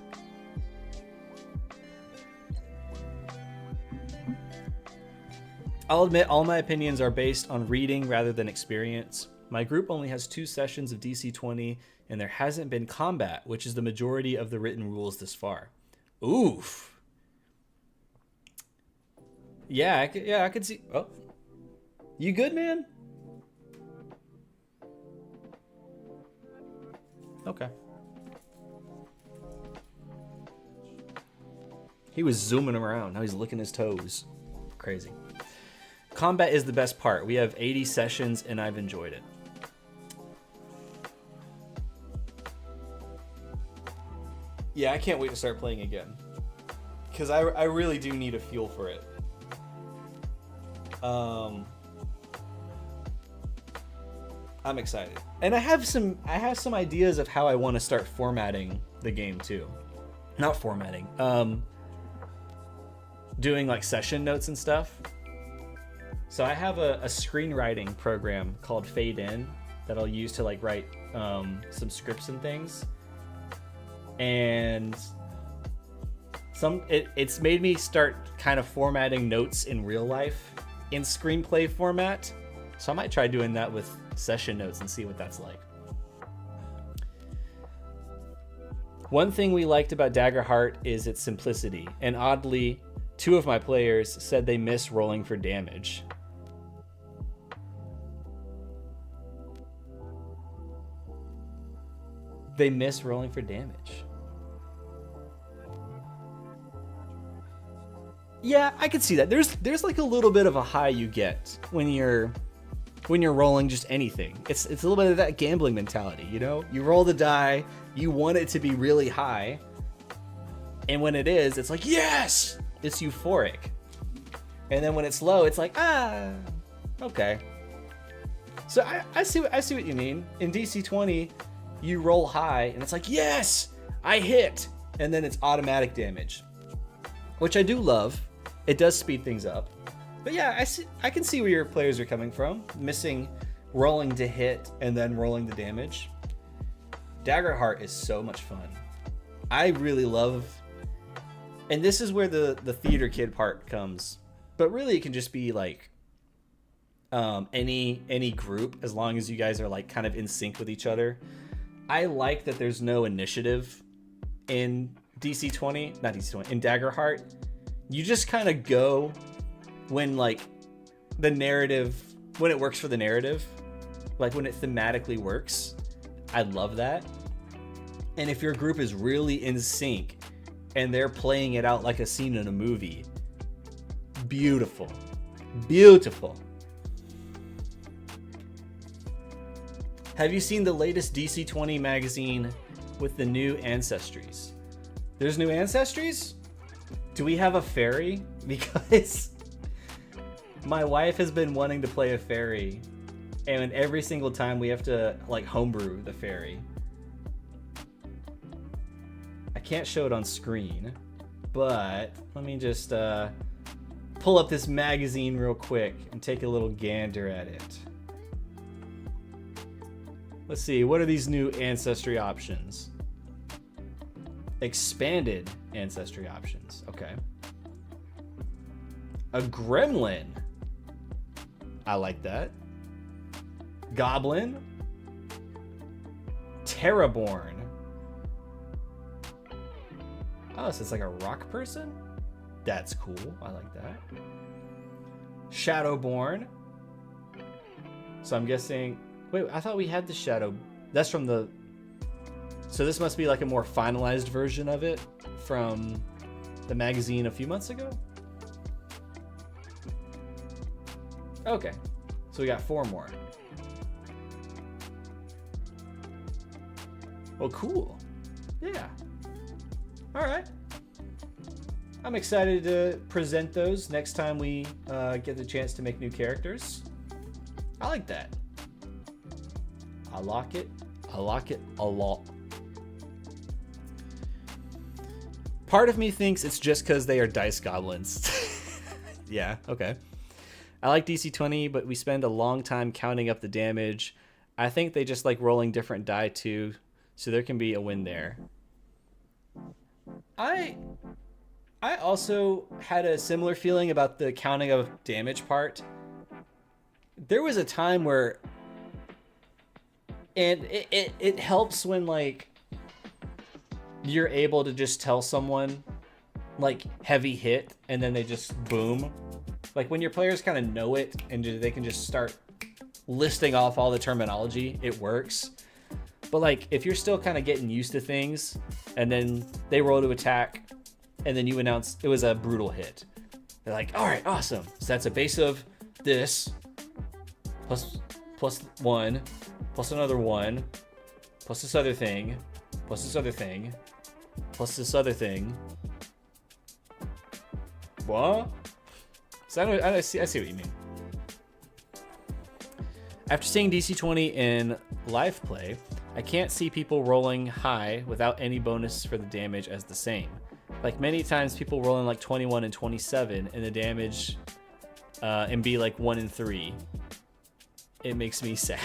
I'll admit all my opinions are based on reading rather than experience. My group only has 2 sessions of DC 20, and there hasn't been combat, which is the majority of the written rules this far. Oof. Yeah, I could see. Oh, you good, man? Okay. He was zooming around. Now he's licking his toes. Crazy. Combat is the best part. We have 80 sessions and I've enjoyed it. Yeah, I can't wait to start playing again. Because I really do need a feel for it. I'm excited. And I have some ideas of how I want to start formatting the game too. Not formatting. Doing like session notes and stuff. So I have a screenwriting program called Fade In that I'll use to like write some scripts and things. And it's made me start kind of formatting notes in real life in screenplay format. So I might try doing that with session notes and see what that's like. One thing we liked about Daggerheart is its simplicity, and oddly, 2 of my players said they miss rolling for damage. They miss rolling for damage. Yeah, I could see that. There's like a little bit of a high you get when you're rolling just anything. It's a little bit of that gambling mentality, you know? You roll the die, you want it to be really high, and when it is, it's like, yes! It's euphoric. And then when it's low, it's like, okay. So I see what you mean. In DC 20, you roll high, and it's like, yes! I hit! And then it's automatic damage. Which I do love. It does speed things up. But yeah, I can see where your players are coming from. Missing rolling to hit and then rolling the damage. Daggerheart is so much fun. I really love, and this is where the theater kid part comes, but really it can just be like any group, as long as you guys are like kind of in sync with each other. I like that there's no initiative in DC-20, not DC-20, in Daggerheart. You just kind of go when like the narrative, when it works for the narrative, like when it thematically works. I love that. And if your group is really in sync and they're playing it out like a scene in a movie, beautiful, beautiful. Have you seen the latest DC-20 magazine with the new ancestries? There's new ancestries? Do we have a fairy? Because my wife has been wanting to play a fairy, and every single time we have to like homebrew the fairy. I can't show it on screen, but let me just pull up this magazine real quick and take a little gander at it. Let's see, what are these new ancestry options? Expanded ancestry options, okay. A gremlin. I like that. Goblin. Terraborn. Oh, so it's like a rock person? That's cool. I like that. Shadowborn. So I'm guessing... Wait, I thought we had the Shadow... That's from the... So this must be like a more finalized version of it from the magazine a few months ago? Okay. So we got 4 more. Well, cool. Yeah. All right. I'm excited to present those next time we get the chance to make new characters. I like that. I like it. I like it a lot. Part of me thinks it's just because they are dice goblins. Yeah, okay. I like DC-20, but we spend a long time counting up the damage. I think they just like rolling different die too, so there can be a win there. I also had a similar feeling about the counting of damage part. There was a time where, and it helps when like you're able to just tell someone like heavy hit and then they just boom. Like when your players kind of know it and they can just start listing off all the terminology, it works. But like if you're still kind of getting used to things and then they roll to attack and then you announce it was a brutal hit, they're like, all right, awesome. So that's a base of this plus 1 plus another 1 plus this other thing plus this other thing plus this other thing. What? So I see what you mean. After seeing DC-20 in live play, I can't see people rolling high without any bonus for the damage as the same. Like many times people rolling like 21 and 27 and the damage and be like 1 and 3. It makes me sad.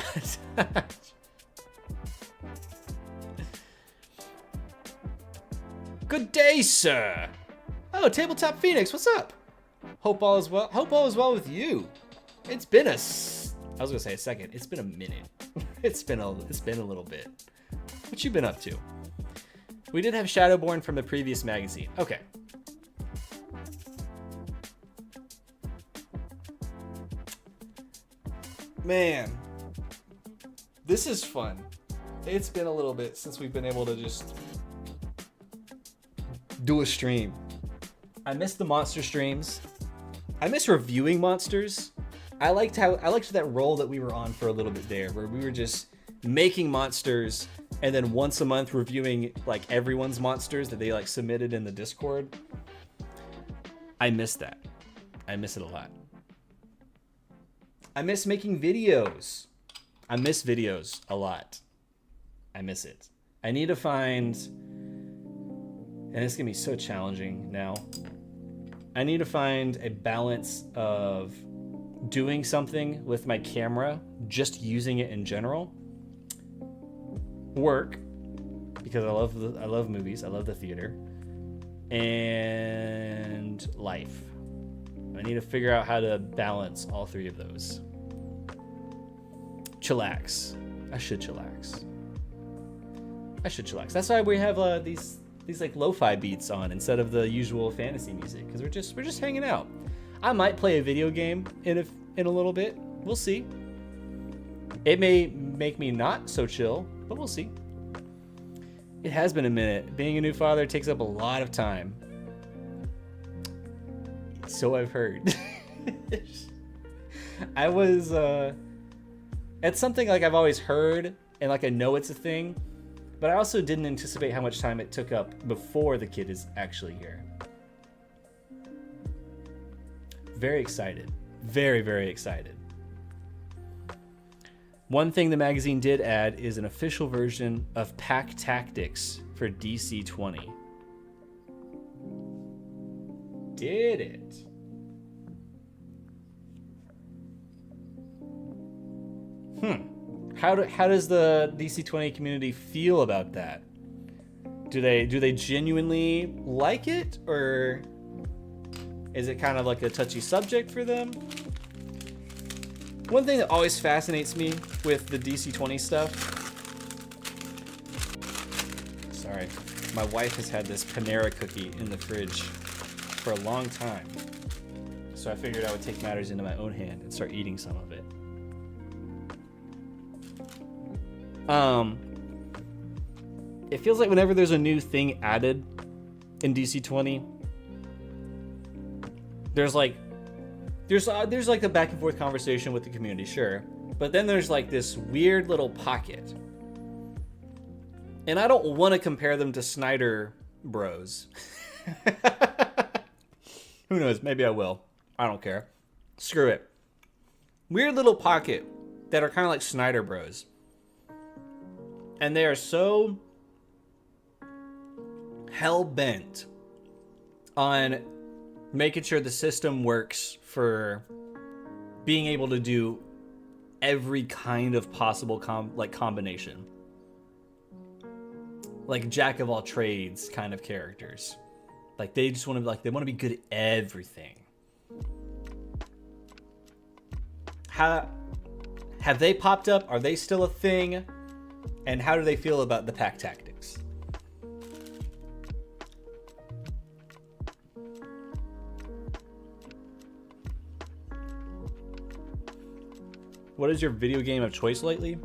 Good day, sir. Oh, Tabletop Phoenix, what's up? Hope all is well. Hope all is well with you. It's been I was gonna say a second. It's been a minute. It's been a little bit. What you been up to? We did have Shadowborn from the previous magazine. Okay. Man, this is fun. It's been a little bit since we've been able to just do a stream. I miss the monster streams. I miss reviewing monsters. I liked that role that we were on for a little bit there, where we were just making monsters and then once a month reviewing like everyone's monsters that they like submitted in the Discord. I miss that. I miss it a lot. I miss making videos. I miss videos a lot. I miss it. I need to find, and it's gonna be so challenging now. I need to find a balance of doing something with my camera just using it in general. Work, because I love movies, I love the theater, and life. I need to figure out how to balance all three of those. Chillax. I should chillax. That's why we have these like lo-fi beats on instead of the usual fantasy music, because we're just hanging out. I might play a video game in a little bit. We'll see. It may make me not so chill, but we'll see. It has been a minute. Being a new father takes up a lot of time. So I've heard. I was it's something like I've always heard, and like I know it's a thing, but I also didn't anticipate how much time it took up before the kid is actually here. Very excited. Very, very excited. One thing the magazine did add is an official version of pack tactics for DC 20. Did it? How does the DC 20 community feel about that? Do they genuinely like it, or is it kind of like a touchy subject for them? One thing that always fascinates me with the DC 20 stuff. Sorry, my wife has had this Panera cookie in the fridge for a long time, so I figured I would take matters into my own hand and start eating some of it. It feels like whenever there's a new thing added in DC 20, there's like a back and forth conversation with the community, sure, but then there's like this weird little pocket, and I don't want to compare them to Snyder Bros. Who knows? Maybe I will. I don't care. Screw it. Weird little pocket that are kind of like Snyder Bros. And they are so hell-bent on making sure the system works for being able to do every kind of possible combination. Like jack of all trades kind of characters. Like they just want to be good at everything. Have they popped up? Are they still a thing? And how do they feel about the pack tactics? What is your video game of choice lately?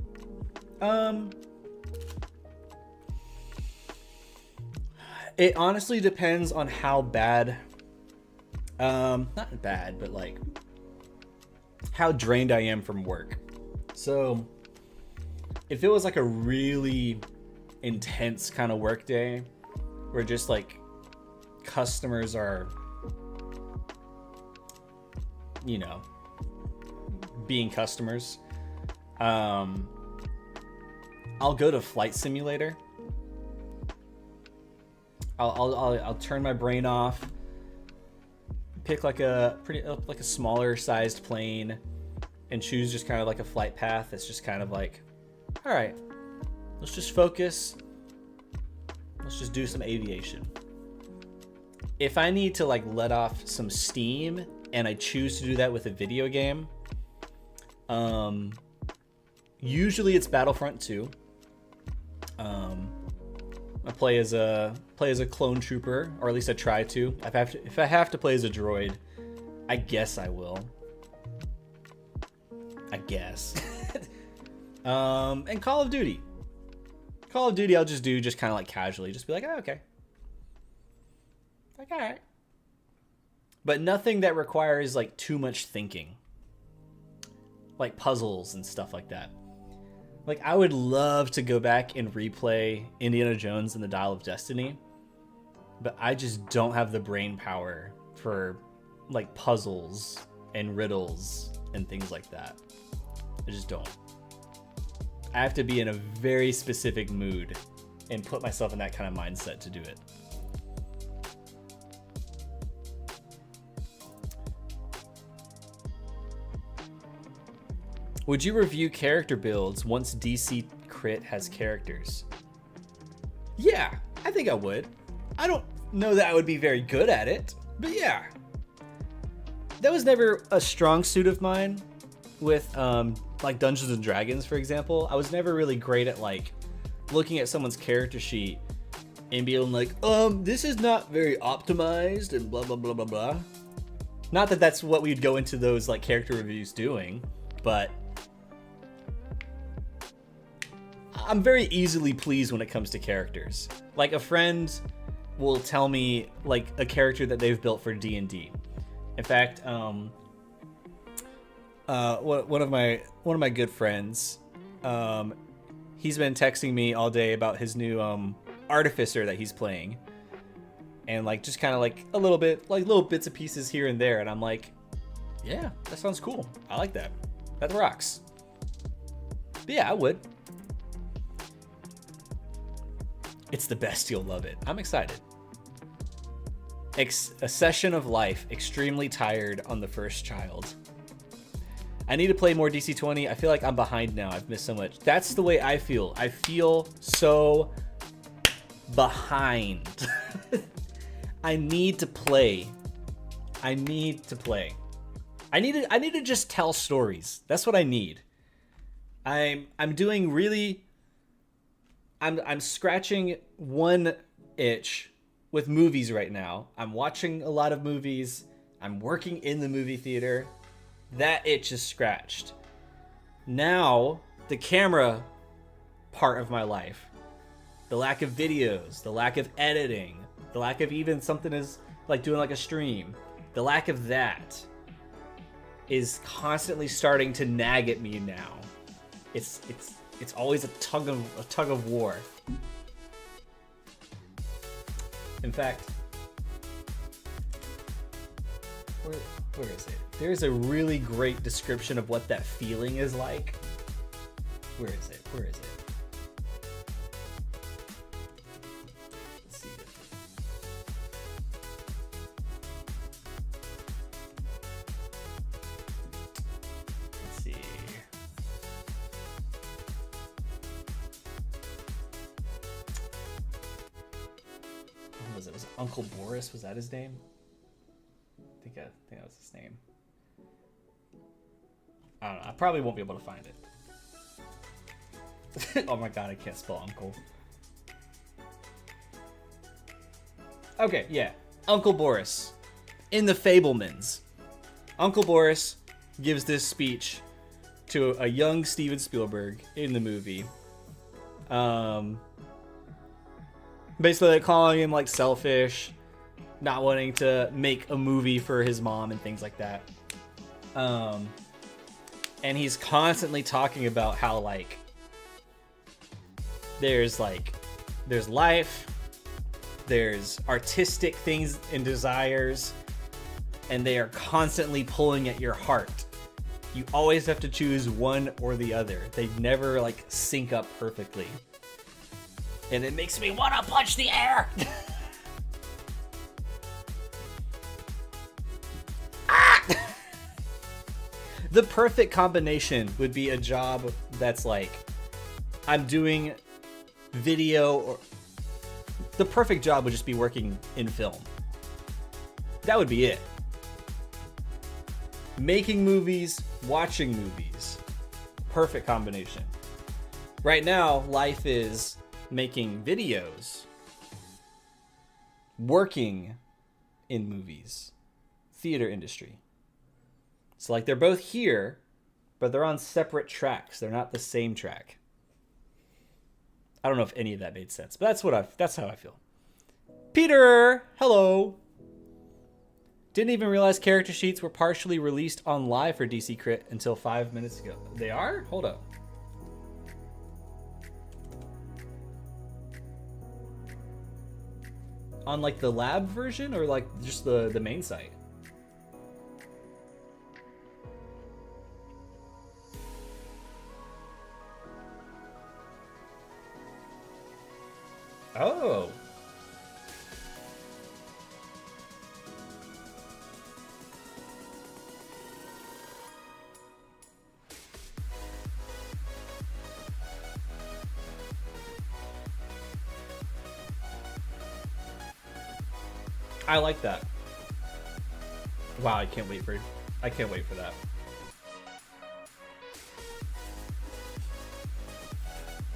It honestly depends on how bad, not bad, but like how drained I am from work. So if it was like a really intense kind of work day where just like customers are, you know, being customers, I'll go to Flight Simulator. I'll turn my brain off, pick like a smaller sized plane, and choose just kind of like a flight path that's just kind of like, all right, let's just focus. Let's just do some aviation. If I need to like let off some steam and I choose to do that with a video game, usually it's Battlefront 2. I play as a clone trooper, or at least I try to. If I have to play as a droid, I guess I will. I guess. And Call of Duty. I'll just do kind of like casually, just be like, oh, okay. Like, all right. But nothing that requires like too much thinking. Like puzzles and stuff like that. Like, I would love to go back and replay Indiana Jones and the Dial of Destiny, but I just don't have the brain power for like puzzles and riddles and things like that. I just don't. I have to be in a very specific mood and put myself in that kind of mindset to do it. Would you review character builds once DC Crit has characters? Yeah, I think I would. I don't know that I would be very good at it, but yeah. That was never a strong suit of mine with like Dungeons and Dragons, for example. I was never really great at like looking at someone's character sheet and being like, this is not very optimized and blah, blah, blah, blah, blah. Not that that's what we'd go into those like character reviews doing, but I'm very easily pleased when it comes to characters. Like a friend will tell me like a character that they've built for D&D. In fact, one of my good friends, he's been texting me all day about his new artificer that he's playing, and like just kind of like a little bit, like little bits and pieces here and there, and I'm like, yeah, that sounds cool. I like that. That rocks. But yeah, I would. It's the best. You'll love it. I'm excited. A session of life. Extremely tired on the first child. I need to play more DC20. I feel like I'm behind now. I've missed so much. That's the way I feel. I feel so behind. I need to play. I need to just tell stories. That's what I need. I'm doing really. I'm scratching one itch with movies right now. I'm watching a lot of movies. I'm working in the movie theater. That itch is scratched. Now, the camera part of my life, the lack of videos, the lack of editing, the lack of even something as like doing like a stream, the lack of that is constantly starting to nag at me now. It's always a tug of war. In fact, where is it? There's a really great description of what that feeling is like. Where is it? Let's see. Let's see. What was it? Was it Uncle Boris? Was that his name? I think that was his name. I don't know. I probably won't be able to find it. Oh my god, I can't spell uncle. Okay, yeah. Uncle Boris. In The Fabelmans. Uncle Boris gives this speech to a young Steven Spielberg in the movie. Basically like calling him like selfish, not wanting to make a movie for his mom and things like that. And he's constantly talking about how like there's life, there's artistic things and desires, and they are constantly pulling at your heart. You always have to choose one or the other. They never like sync up perfectly. And it makes me want to punch the air. The perfect combination would be a job that's like, I'm doing video, or the perfect job would just be working in film. That would be it. Making movies, watching movies. Perfect combination. Right now, life is making videos, working in movies, theater industry. So like they're both here, but they're on separate tracks. They're not the same track. I don't know if any of that made sense, but that's how I feel. Peter, hello. Didn't even realize character sheets were partially released on live for DC Crit until 5 minutes ago. They are? Hold up. On like the lab version or like just the main site? Oh. I like that. Wow, I can't wait for that.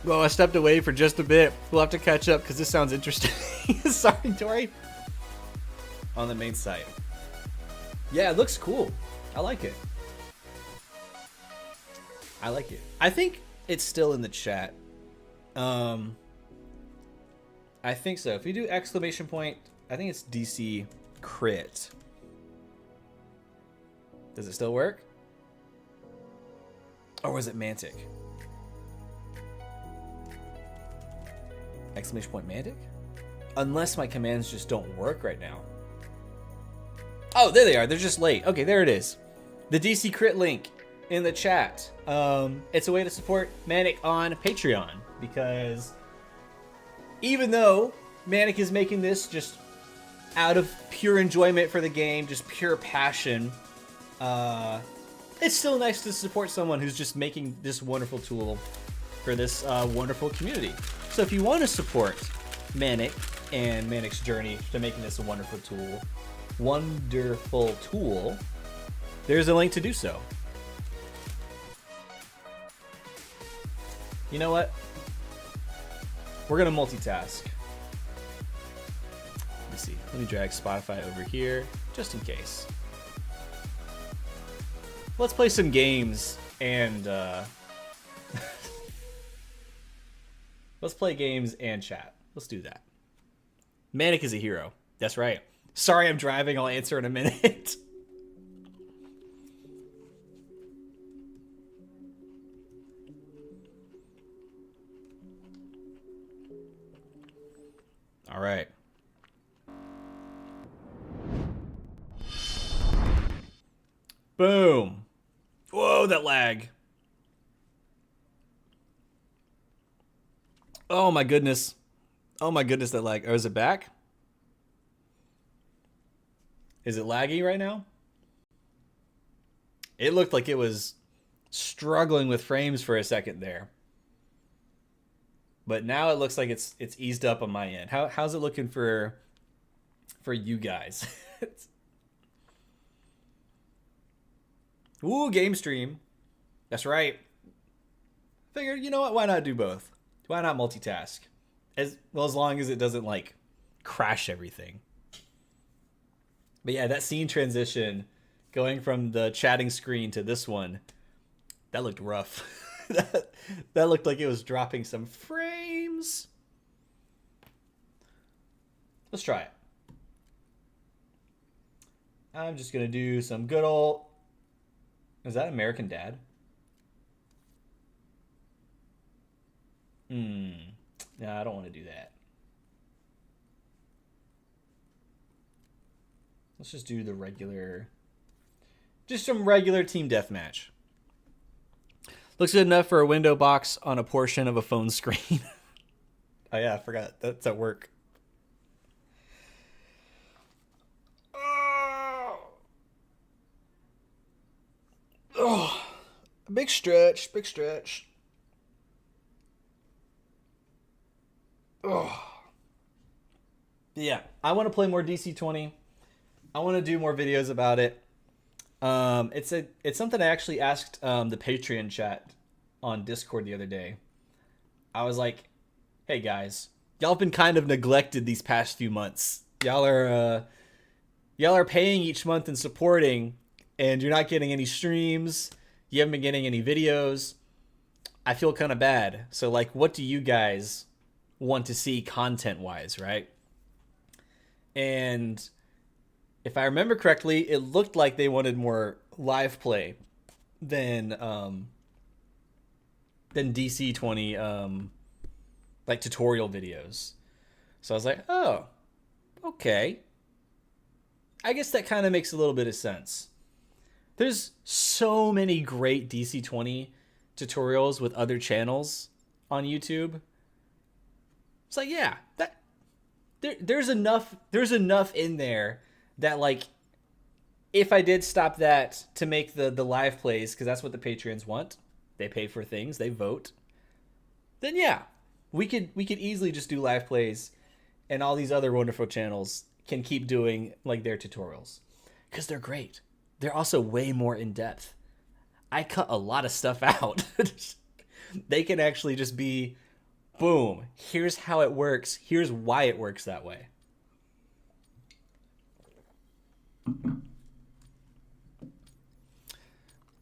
Well, I stepped away for just a bit. We'll have to catch up because this sounds interesting. Sorry, Tori. On the main site. Yeah, it looks cool. I like it. I like it. I think it's still in the chat. I think so. If you do exclamation point, I think it's DC crit. Does it still work? Or was it Mantic? Exclamation point Mantic? Unless my commands just don't work right now. Oh, there they are. They're just late. Okay, there it is. The DC crit link in the chat. It's a way to support Manic on Patreon, because even though Manic is making this just out of pure enjoyment for the game, just pure passion, it's still nice to support someone who's just making this wonderful tool for this wonderful community. So if you want to support Manic and Manic's journey to making this a wonderful tool, there's a link to do so. You know what? We're gonna multitask. Let me see. Let me drag Spotify over here, just in case. Let's play some games and let's play games and chat. Let's do that. Manic is a hero. That's right. Sorry, I'm driving. I'll answer in a minute. All right. Boom. Whoa, that lag. Oh my goodness. Oh my goodness, that lag. Oh, is it back? Is it laggy right now? It looked like it was struggling with frames for a second there. But now it looks like it's eased up on my end. How's it looking for you guys? Ooh, game stream. That's right. Figured, you know what? Why not do both? Why not multitask? As long as it doesn't like crash everything. But yeah, that scene transition going from the chatting screen to this one, that looked rough. that looked like it was dropping some frames. Let's try it. I'm just going to do some good old... Is that American Dad? No, I don't want to do that. Let's just do the regular... Just some regular team deathmatch. Looks good enough for a window box on a portion of a phone screen. Oh yeah, I forgot. That's at work. Oh, big stretch, big stretch. Oh. Yeah, I want to play more DC-20. I want to do more videos about it. It's something I actually asked the Patreon chat on Discord the other day. I was like, "Hey guys, y'all have been kind of neglected these past few months. Y'all are paying each month and supporting, and you're not getting any streams. You haven't been getting any videos. I feel kind of bad. So like, what do you guys want to see content-wise, right?" And if I remember correctly, it looked like they wanted more live play than DC-20 like tutorial videos. So I was like, oh, okay. I guess that kind of makes a little bit of sense. There's so many great DC-20 tutorials with other channels on YouTube. It's like, yeah, that there's enough in there that, like, if I did stop that to make the live plays, because that's what the Patreons want, they pay for things, they vote, then yeah, we could easily just do live plays, and all these other wonderful channels can keep doing like their tutorials because they're great. They're also way more in depth. I cut a lot of stuff out. They can actually just be, boom, here's how it works. Here's why it works that way.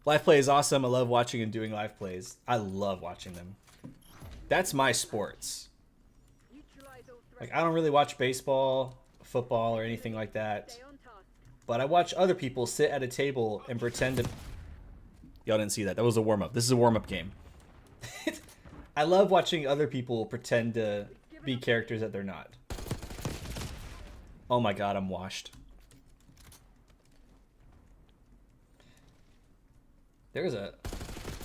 Live play is awesome. I love watching and doing live plays. I love watching them. That's my sports. Like, I don't really watch baseball, football, or anything like that. But I watch other people sit at a table and pretend to... Y'all didn't see that. That was a warm-up. This is a warm-up game. I love watching other people pretend to be characters that they're not. Oh my god, I'm washed. There's a...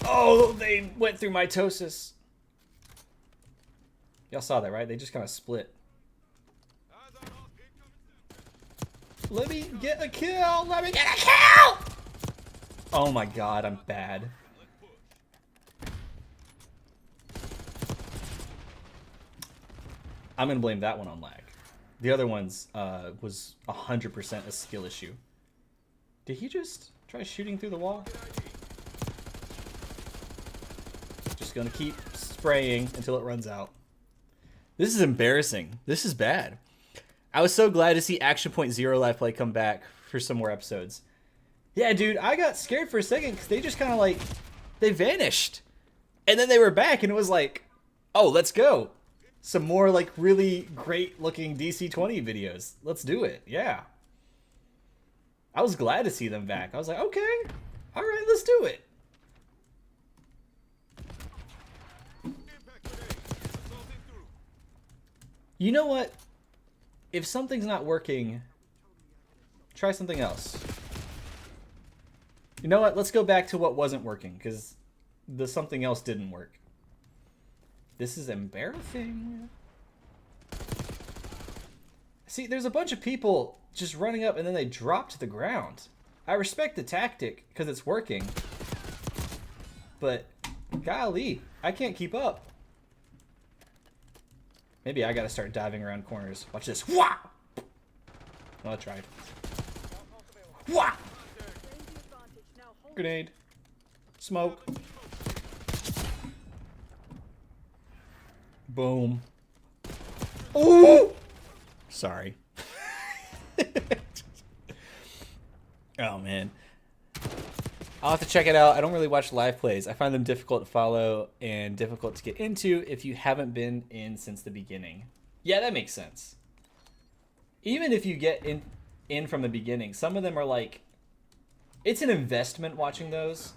Oh, they went through mitosis. Y'all saw that, right? They just kind of split. Let me get a kill! Let me get a kill! Oh my god, I'm bad. I'm gonna blame that one on lag. The other one's was 100% a skill issue. Did he just try shooting through the wall? Just gonna keep spraying until it runs out. This is embarrassing. This is bad. I was so glad to see Action Point Zero live play come back for some more episodes. Yeah, dude, I got scared for a second because they just kind of like, they vanished. And then they were back and it was like, oh, let's go. Some more like really great looking DC-20 videos. Let's do it. Yeah. I was glad to see them back. I was like, okay, all right, let's do it. You know what? If something's not working, try something else. You know what? Let's go back to what wasn't working, because the something else didn't work. This is embarrassing. See, there's a bunch of people just running up and then they drop to the ground. I respect the tactic because it's working. But, golly, I can't keep up. Maybe I gotta start diving around corners. Watch this. Wah! Well, I tried. Wah! Grenade. Smoke. Boom. Ooh! Sorry. Oh, man. I'll have to check it out. I don't really watch live plays. I find them difficult to follow and difficult to get into if you haven't been in since the beginning. Yeah, that makes sense. Even if you get in from the beginning, some of them are like... It's an investment watching those.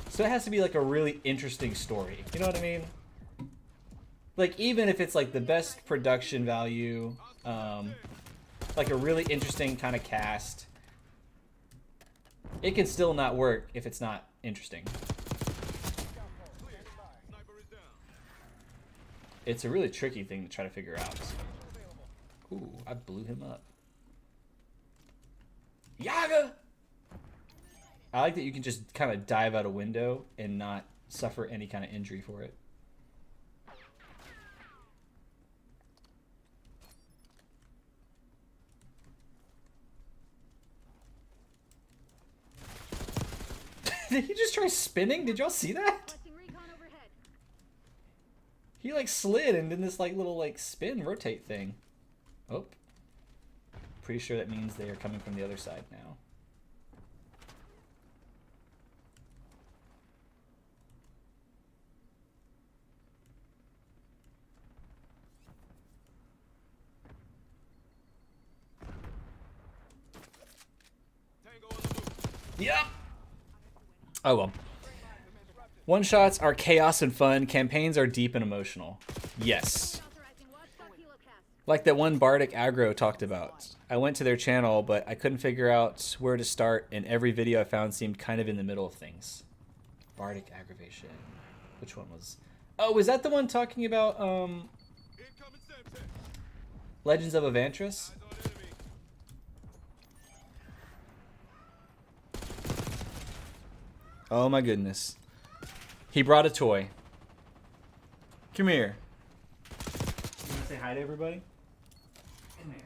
So it has to be like a really interesting story. You know what I mean? Like, even if it's like the best production value, like a really interesting kind of cast, it can still not work if it's not interesting. It's a really tricky thing to try to figure out. Ooh, I blew him up. Yaga! I like that you can just kind of dive out a window and not suffer any kind of injury for it. Did he just try spinning? Did y'all see that? He like slid and did this like little like spin rotate thing. Oh. Pretty sure that means they are coming from the other side now. Yep. Oh well. One-shots are chaos and fun. Campaigns are deep and emotional. Yes. Like that one Bardic aggro talked about. I went to their channel, but I couldn't figure out where to start, and every video I found seemed kind of in the middle of things. Bardic aggravation. Which one was... Oh, was that the one talking about, Legends of Evantris? Oh my goodness. He brought a toy. Come here. You want to say hi to everybody? Come here.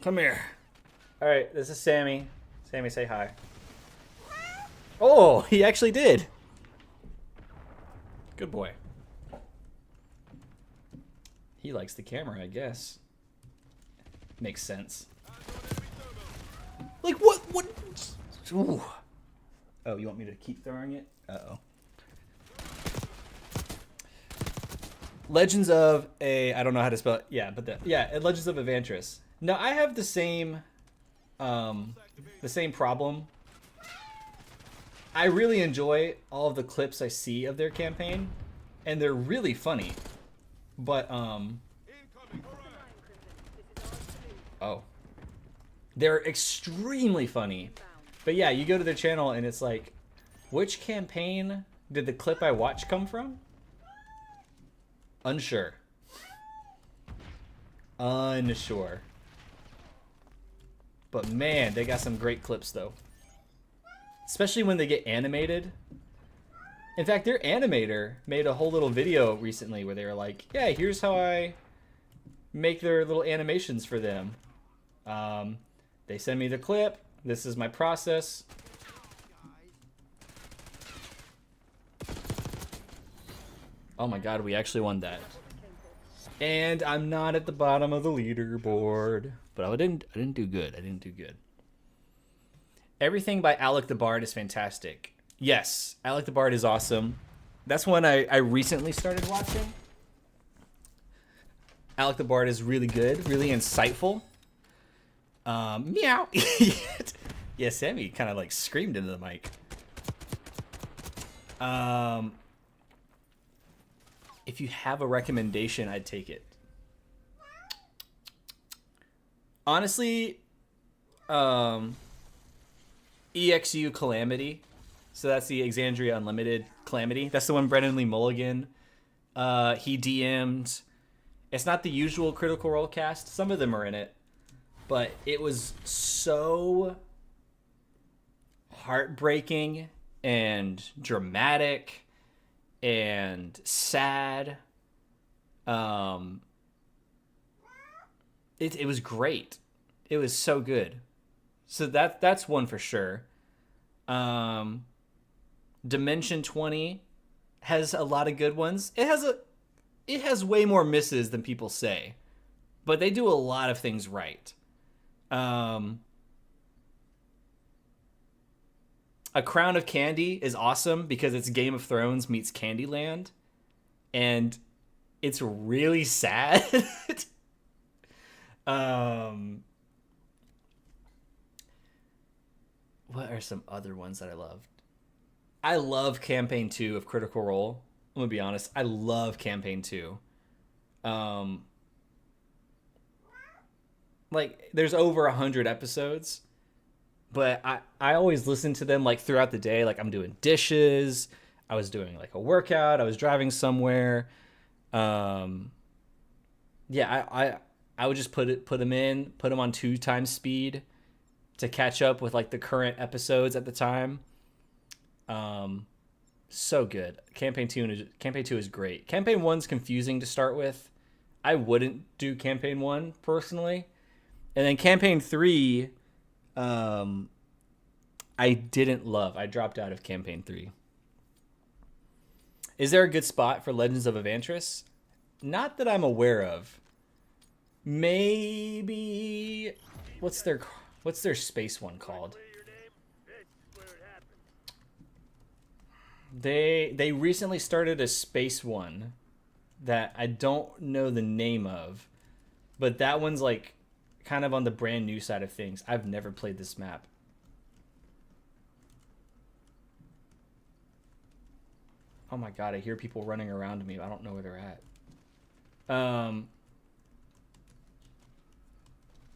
Come here. All right, this is Sammy. Sammy, say hi. Oh, he actually did. Good boy. He likes the camera, I guess. Makes sense. Like, what? Ooh. Oh, you want me to keep throwing it? Uh-oh. Legends of I don't know how to spell it. Yeah, but Legends of Evantris. No, I have the same problem. I really enjoy all of the clips I see of their campaign, and they're really funny. But they're extremely funny. But yeah, you go to their channel and it's like, which campaign did the clip I watched come from? Unsure. Unsure. But man, they got some great clips though. Especially when they get animated. In fact, their animator made a whole little video recently where they were like, yeah, here's how I make their little animations for them. They send me the clip. This is my process. Oh my god, we actually won that. And I'm not at the bottom of the leaderboard. But I didn't do good. I didn't do good. Everything by Alec the Bard is fantastic. Yes, Alec the Bard is awesome. That's one I recently started watching. Alec the Bard is really good, really insightful. Meow. Yeah, Sammy kind of like screamed into the mic. If you have a recommendation, I'd take it. Honestly, EXU Calamity. So that's the Exandria Unlimited Calamity. That's the one Brennan Lee Mulligan. He DM'd. It's not the usual Critical Role cast. Some of them are in it. But it was so heartbreaking and dramatic and sad. It was great. It was so good. So that's one for sure. Dimension 20 has a lot of good ones. It has way more misses than people say, but they do a lot of things right. A Crown of Candy is awesome because it's Game of Thrones meets Candyland, and it's really sad. What are some other ones that I loved? I love Campaign 2 of Critical Role. I'm gonna be honest. I love Campaign 2. Like, there's over 100 episodes, but I always listen to them like throughout the day. Like, I'm doing dishes, I was doing like a workout, I was driving somewhere. Yeah, I would just put them on 2x speed to catch up with like the current episodes at the time. So good. Campaign 2 is great. Campaign 1's confusing to start with. I wouldn't do Campaign 1 personally. And then Campaign 3, I didn't love. I dropped out of Campaign 3. Is there a good spot for Legends of Evantris? Not that I'm aware of. Maybe what's their space one called? They recently started a space one that I don't know the name of, but that one's like kind of on the brand new side of things. I've never played this map. Oh my god, I hear people running around me. I don't know where they're at.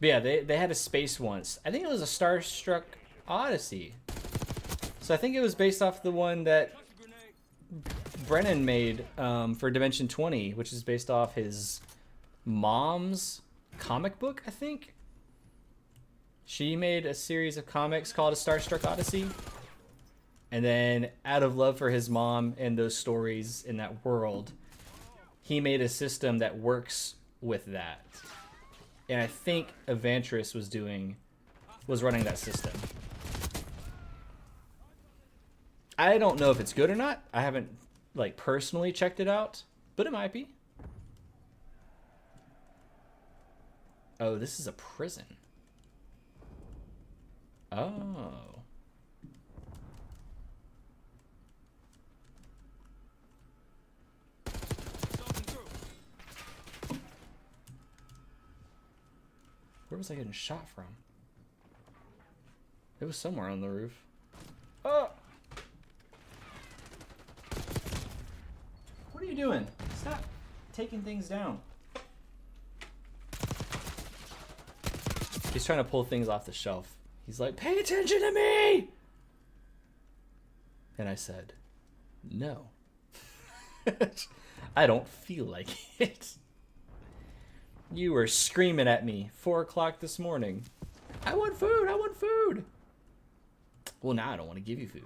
But yeah, they had a space once. I think it was a Starstruck Odyssey. So I think it was based off the one that Brennan made for Dimension 20, which is based off his mom's comic book, I think. She made a series of comics called A Starstruck Odyssey. And then, out of love for his mom and those stories in that world, he made a system that works with that. and I think Evantris was running that system. I don't know if it's good or not. I haven't like personally checked it out, but it might be. Oh, this is a prison. Oh. Where was I getting shot from? It was somewhere on the roof. Oh! What are you doing? Stop taking things down. He's trying to pull things off the shelf. He's like, pay attention to me! And I said, no. I don't feel like it. You were screaming at me 4 o'clock this morning. I want food, I want food. Well, now I don't want to give you food.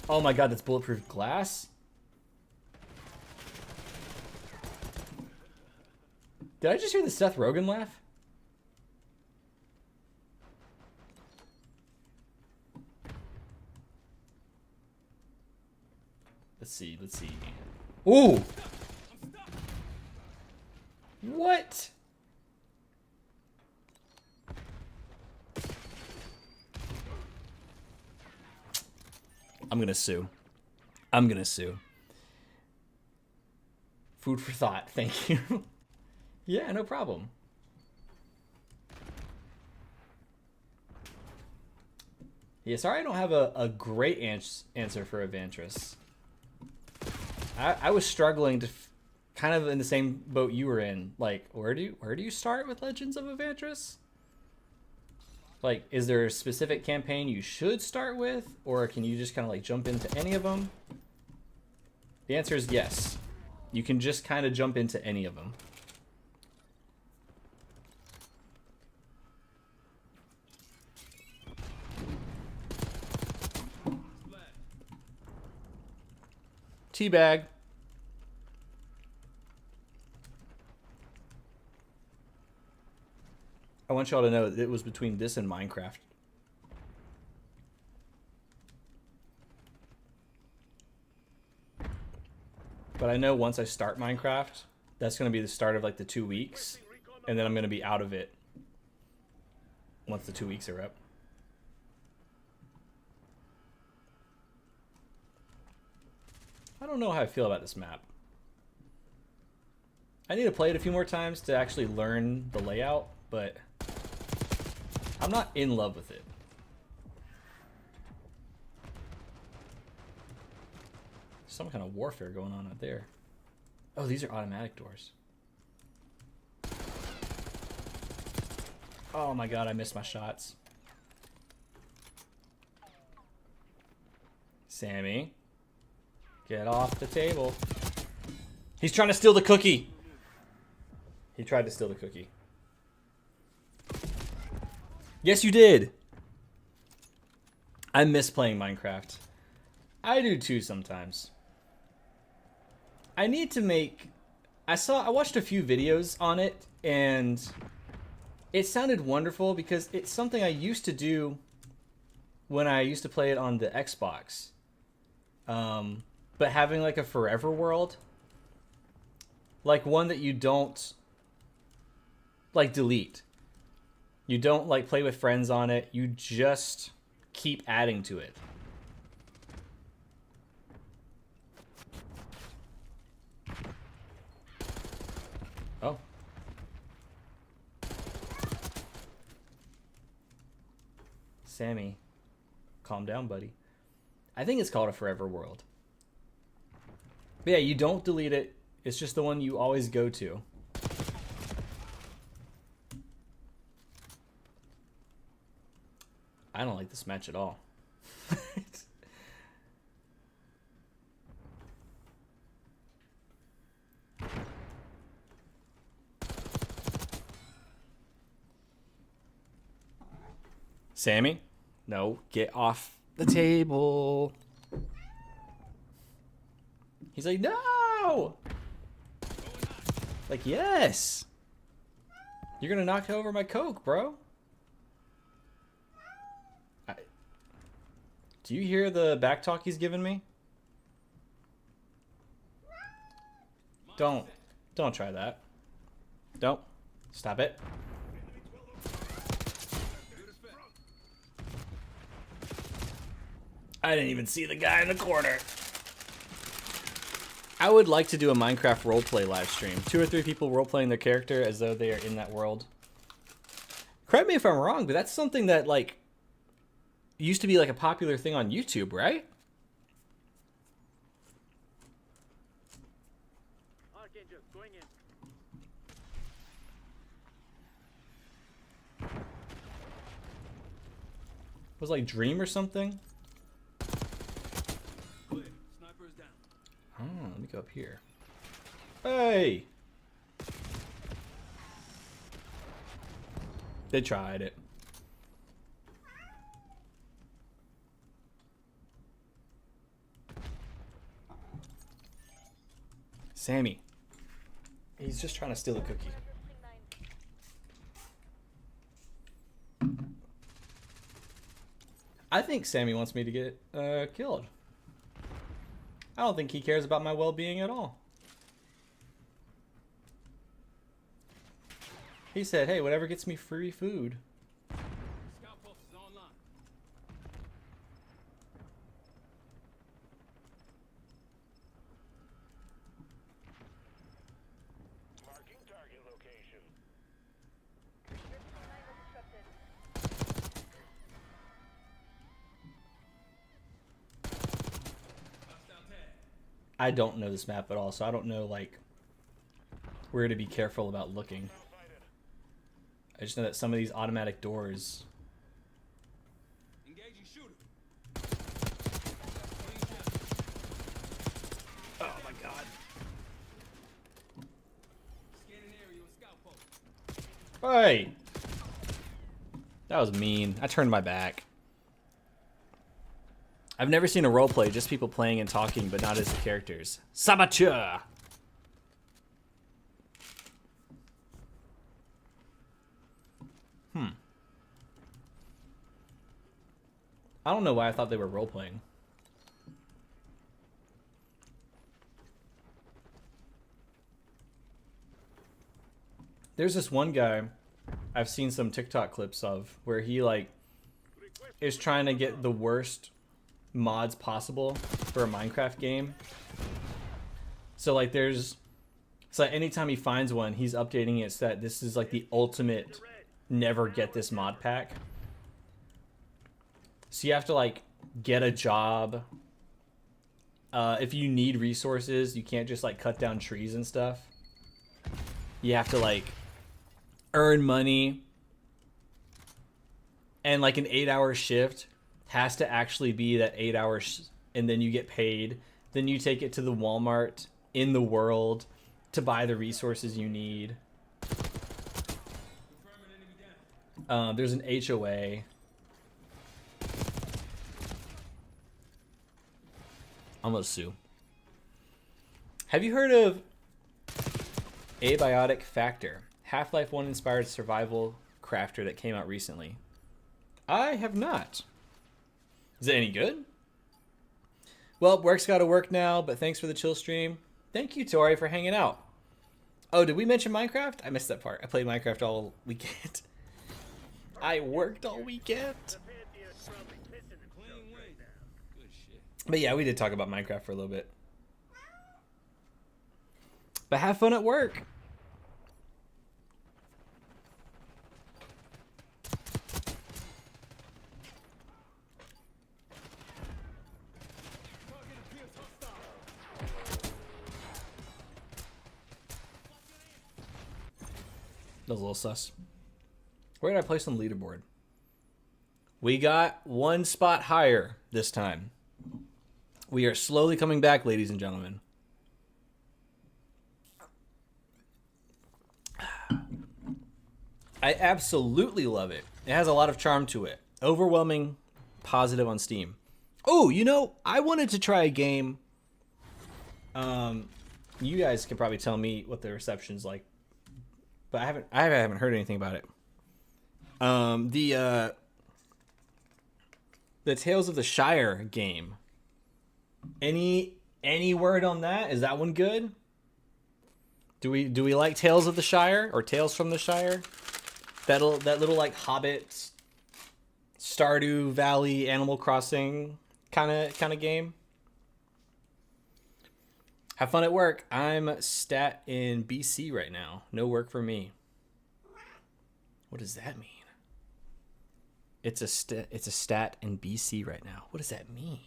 Oh my god, that's bulletproof glass? Did I just hear the Seth Rogen laugh? Let's see, let's see. Ooh! What? I'm gonna sue. I'm gonna sue. Food for thought, thank you. Yeah, no problem. Yeah, sorry I don't have a great answer for Evantris. I was struggling to kind of in the same boat you were in. Like, where do you start with Legends of Evantris? Like, is there a specific campaign you should start with, or can you just kind of like jump into any of them? The answer is yes. You can just kind of jump into any of them. Teabag. I want y'all to know that it was between this and Minecraft. But I know once I start Minecraft, that's going to be the start of like the 2 weeks. And then I'm going to be out of it once the 2 weeks are up. I don't know how I feel about this map. I need to play it a few more times to actually learn the layout, but I'm not in love with it. Some kind of warfare going on out there. Oh, these are automatic doors. Oh my god, I missed my shots. Sammy, get off the table. He's trying to steal the cookie. He tried to steal the cookie. Yes, you did. I miss playing Minecraft. I do too sometimes. I need to make... I watched a few videos on it, and it sounded wonderful because it's something I used to do when I used to play it on the Xbox. But having like a forever world, like one that you don't like delete. You don't like play with friends on it. You just keep adding to it. Oh. Sammy, calm down, buddy. I think it's called a forever world. But yeah, you don't delete it. It's just the one you always go to. I don't like this match at all. Sammy? No, get off the table. He's like, no! Like, yes! You're gonna knock over my Coke, bro. Do you hear the back talk he's giving me? Don't try that. Don't. Stop it. I didn't even see the guy in the corner. I would like to do a Minecraft roleplay live stream. 2 or 3 people roleplaying their character as though they are in that world. Correct me if I'm wrong, but that's something that, like, used to be, like, a popular thing on YouTube, right? It was like Dream or something? Oh, let me go up here. Hey! They tried it. Sammy. He's just trying to steal a cookie. I think Sammy wants me to get killed. I don't think he cares about my well-being at all. He said, hey, whatever gets me free food. Marking target location. I don't know this map at all, so I don't know, like, where to be careful about looking. I just know that some of these automatic doors... Oh my god. Hey! That was mean. I turned my back. I've never seen a roleplay, just people playing and talking, but not as the characters. Saboteur! I don't know why I thought they were role-playing. There's this one guy I've seen some TikTok clips of where he, like, is trying to get the worst mods possible for a Minecraft game. So, like, there's... So anytime he finds one, he's updating it so that this is, like, the ultimate never get this mod pack. So you have to, like, get a job. If you need resources, you can't just, like, cut down trees and stuff. You have to, like, earn money. And, like, an 8-hour shift has to actually be that 8 hours, and then you get paid. Then you take it to the Walmart in the world to buy the resources you need. There's an HOA. Almost sue. Have you heard of Abiotic Factor? Half-Life 1 inspired survival crafter that came out recently. I have not. Is it any good? Well, work's gotta work now, but thanks for the chill stream. Thank you, Tori, for hanging out. Oh, did we mention Minecraft? I missed that part. I played Minecraft all weekend. I worked all weekend. But yeah, we did talk about Minecraft for a little bit. But have fun at work. That was a little sus. Where did I place on the leaderboard? We got 1 spot higher this time. We are slowly coming back, ladies and gentlemen. I absolutely love it. It has a lot of charm to it. Overwhelming positive on Steam. Oh, you know, I wanted to try a game. You guys can probably tell me what the reception's like but I haven't heard anything about it. The Tales of the Shire game. Any word on that? Is that one good? Do we like Tales of the Shire or Tales from the Shire? That little like Hobbit, Stardew Valley, Animal Crossing kind of game. Have fun at work. I'm stat in BC right now. No work for me. What does that mean? It's a stat in BC right now. What does that mean?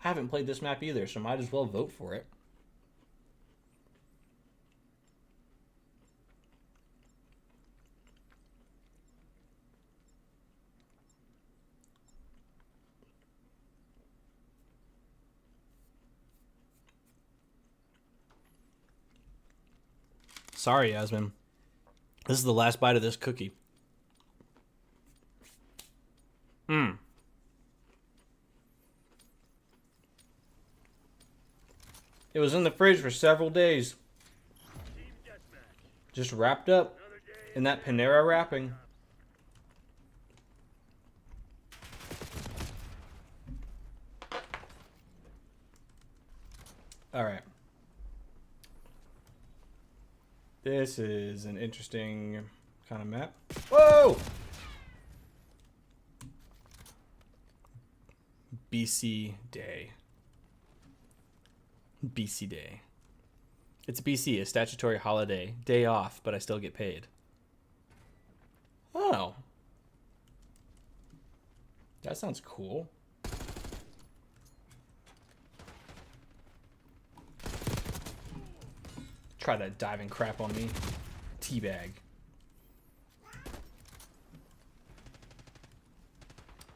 I haven't played this map either, so might as well vote for it. Sorry, Yasmin. This is the last bite of this cookie. It was in the fridge for several days. Just wrapped up in that Panera wrapping. All right. This is an interesting kind of map. Whoa! BC Day. BC Day. It's BC, a statutory holiday. Day off, but I still get paid. Oh. That sounds cool. Try that diving crap on me. Teabag.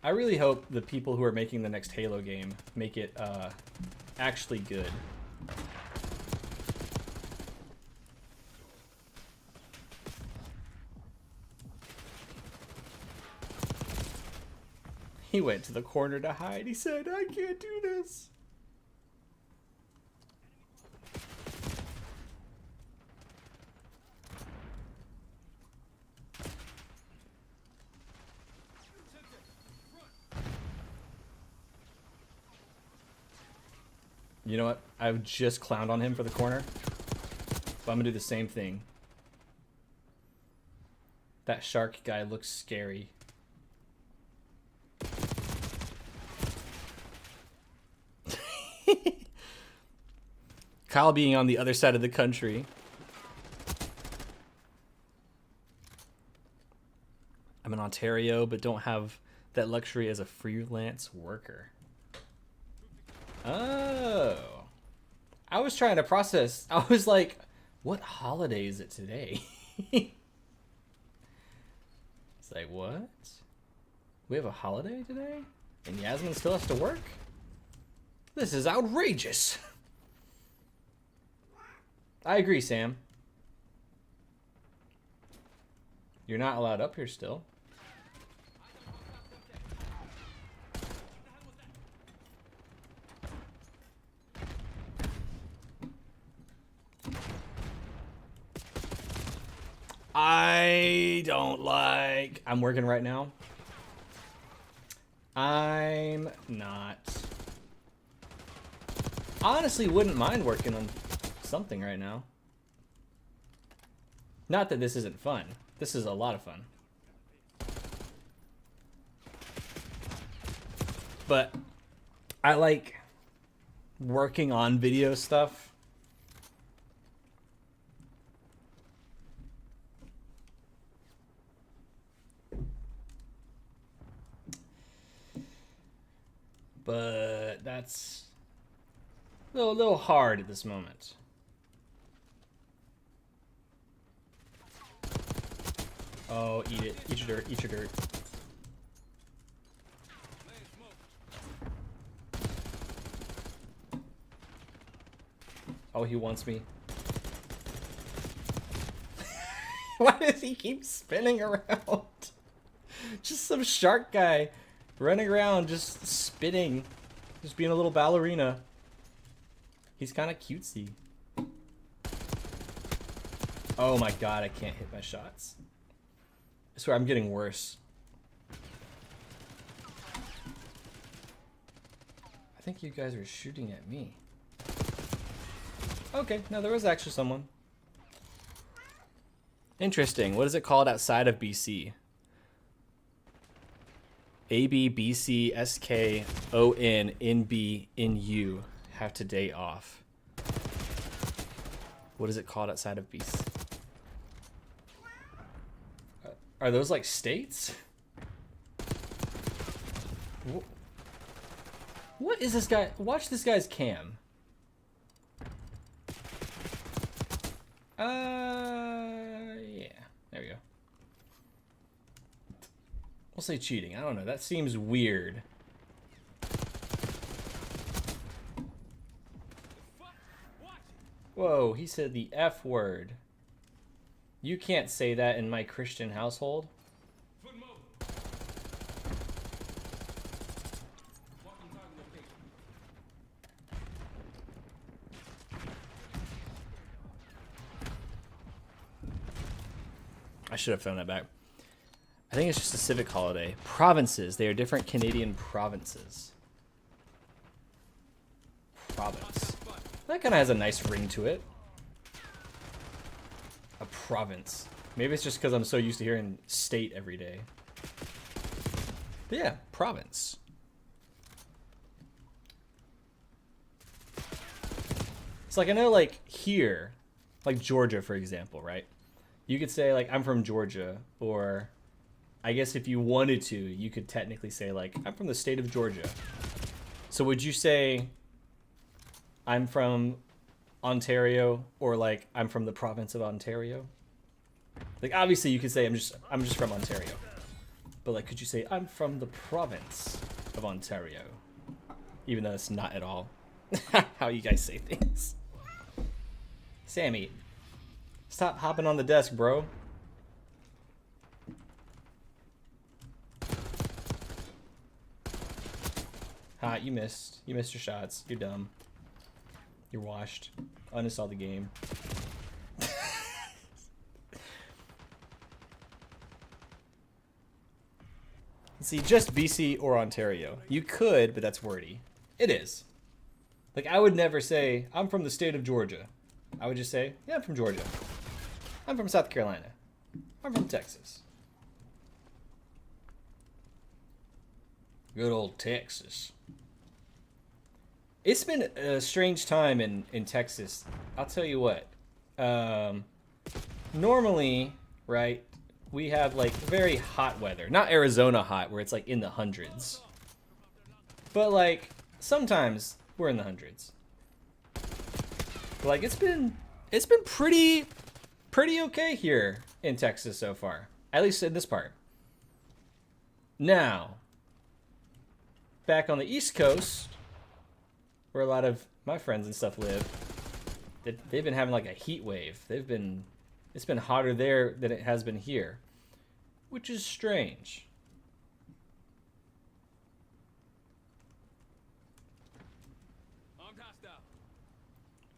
I really hope the people who are making the next Halo game make it actually good. He went to the corner to hide. He said, I can't do this. You know what? I just clowned on him for the corner. But I'm gonna do the same thing. That shark guy looks scary. Kyle being on the other side of the country. I'm in Ontario, but don't have that luxury as a freelance worker. Oh. I was trying to process. I was like, what holiday is it today? It's like, what? We have a holiday today? And Yasmin still has to work? This is outrageous. I agree, Sam. You're not allowed up here still. I don't like... I'm working right now. I'm not. Honestly, wouldn't mind working on something right now. Not that this isn't fun. This is a lot of fun. But I like working on video stuff. But that's a little hard at this moment. Oh, eat it. Eat your dirt. Eat your dirt. Oh, he wants me. Why does he keep spinning around? Just some shark guy running around, just spinning. Just being a little ballerina. He's kind of cutesy. Oh my god, I can't hit my shots. I swear I'm getting worse. I think you guys are shooting at me. Okay, no, there was actually someone. Interesting. What is it called outside of BC? A, B, B, C, S, K, O, N, N, B, N, U. Have today off. What is it called outside of BC? Are those like states? What is this guy? Watch this guy's cam. Yeah. There we go. We'll say cheating. I don't know. That seems weird. Whoa, he said the F word. You can't say that in my Christian household. I should have thrown that back. I think it's just a civic holiday. Provinces. They are different Canadian provinces. Province. That kind of has a nice ring to it. A province. Maybe it's just because I'm so used to hearing state every day. But yeah, province. It's like, I know like here, like Georgia, for example, right? You could say like, I'm from Georgia, or I guess if you wanted to, you could technically say like, I'm from the state of Georgia. So would you say I'm from Ontario, or like I'm from the province of Ontario? Like obviously you could say I'm just from Ontario. But like, could you say I'm from the province of Ontario? Even though it's not at all how you guys say things. Sammy, stop hopping on the desk, bro. Ha, you missed. You missed your shots. You're dumb. You're washed. Uninstall the game. See, just BC or Ontario. You could, but that's wordy. It is. Like, I would never say, I'm from the state of Georgia. I would just say, yeah, I'm from Georgia. I'm from South Carolina. I'm from Texas. Good old Texas. It's been a strange time in Texas. I'll tell you what. Normally, right, we have like very hot weather. Not Arizona hot, where it's like in the hundreds. But like, sometimes we're in the hundreds. But, like, it's been pretty okay here in Texas so far. At least in this part. Now, back on the East Coast, where a lot of my friends and stuff live, they've been having like a heat wave. It's been hotter there than it has been here, which is strange.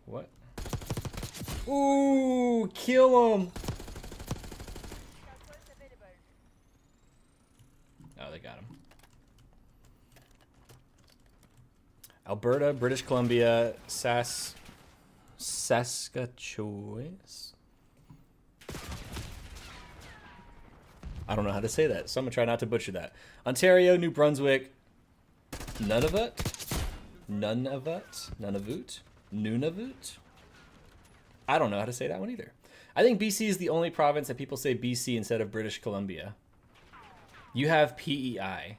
What? Ooh, kill him! Oh, they got him. Alberta, British Columbia, Saskatchewan. I don't know how to say that, so I'm gonna try not to butcher that. Ontario, New Brunswick, Nunavut, Nunavut. I don't know how to say that one either. I think BC is the only province that people say BC instead of British Columbia. You have PEI.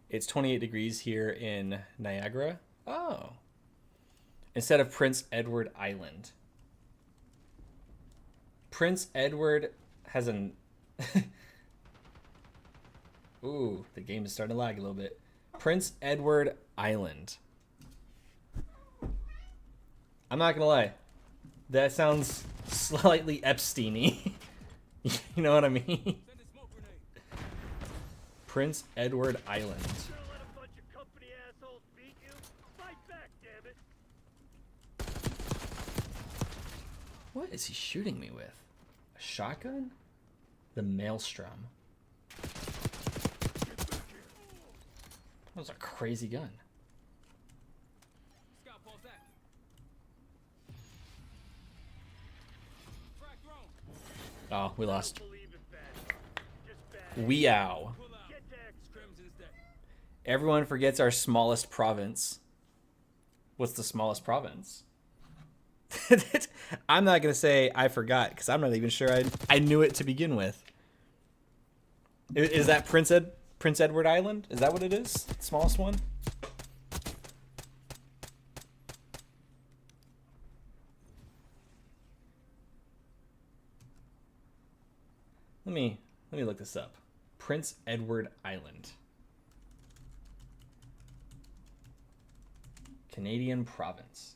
It's 28 degrees here in Niagara. Oh. Instead of Prince Edward Island. Prince Edward has an... Ooh, the game is starting to lag a little bit. Prince Edward Island. I'm not gonna lie. That sounds slightly Epstein-y. You know what I mean? Prince Edward Island. What is he shooting me with? A shotgun? The Maelstrom. That was a crazy gun. Oh, we lost. Weow. Everyone forgets our smallest province. What's the smallest province? I'm not going to say I forgot because I'm not even sure I knew it to begin with. Is that Prince Edward Island? Is that what it is? The smallest one? Let me look this up. Prince Edward Island. Canadian province.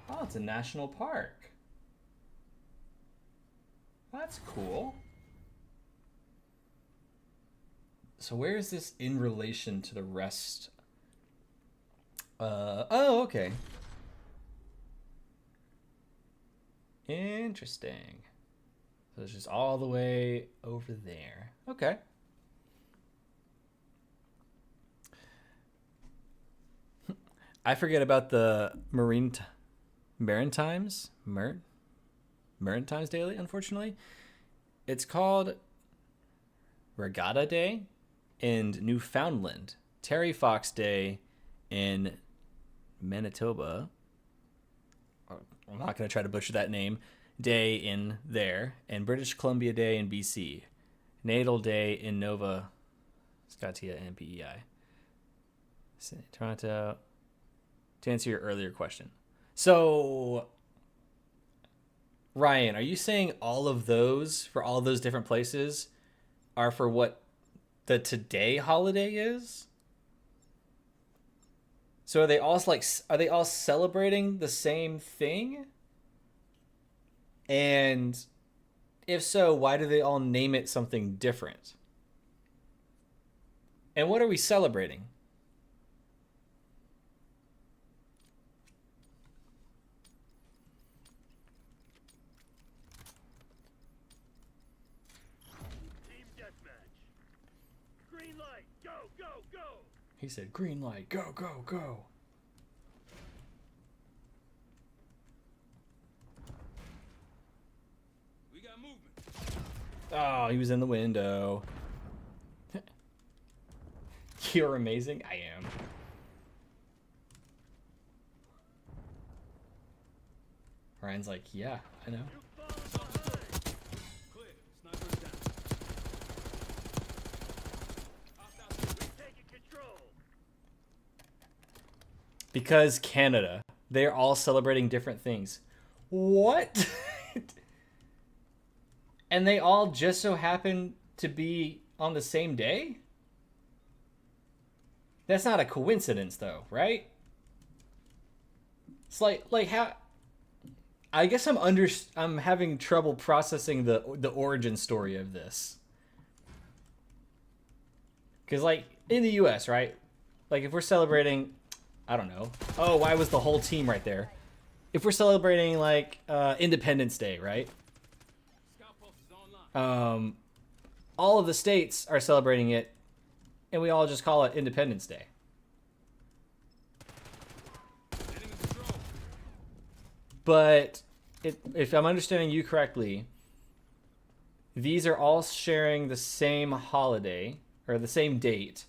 Oh, it's a national park. That's cool. So where is this in relation to the rest? Oh, okay. Interesting. So it's just all the way over there. Okay. I forget about the Maritimes Daily, unfortunately. It's called Regatta Day in Newfoundland, Terry Fox Day in Manitoba. I'm not going to try to butcher that name. Day in there, and British Columbia Day in BC. Natal Day in Nova Scotia and PEI. Toronto. To answer your earlier question. So, Ryan, are you saying all of those, for all of those different places, are for what the today holiday is? So are they all celebrating the same thing? And if so, why do they all name it something different? And what are we celebrating? He said, green light, go, go, go. We got movement. Oh, he was in the window. You're amazing. I am. Ryan's like, yeah, I know. Because Canada, they're all celebrating different things. What? And they all just so happen to be on the same day? That's not a coincidence though, right? It's like how I guess I'm having trouble processing the origin story of this. Cuz like in the US, right? Like if we're celebrating, I don't know. Oh, why was the whole team right there? If we're celebrating like Independence Day, right? All of the states are celebrating it, and we all just call it Independence Day. But if I'm understanding you correctly, these are all sharing the same holiday or the same date.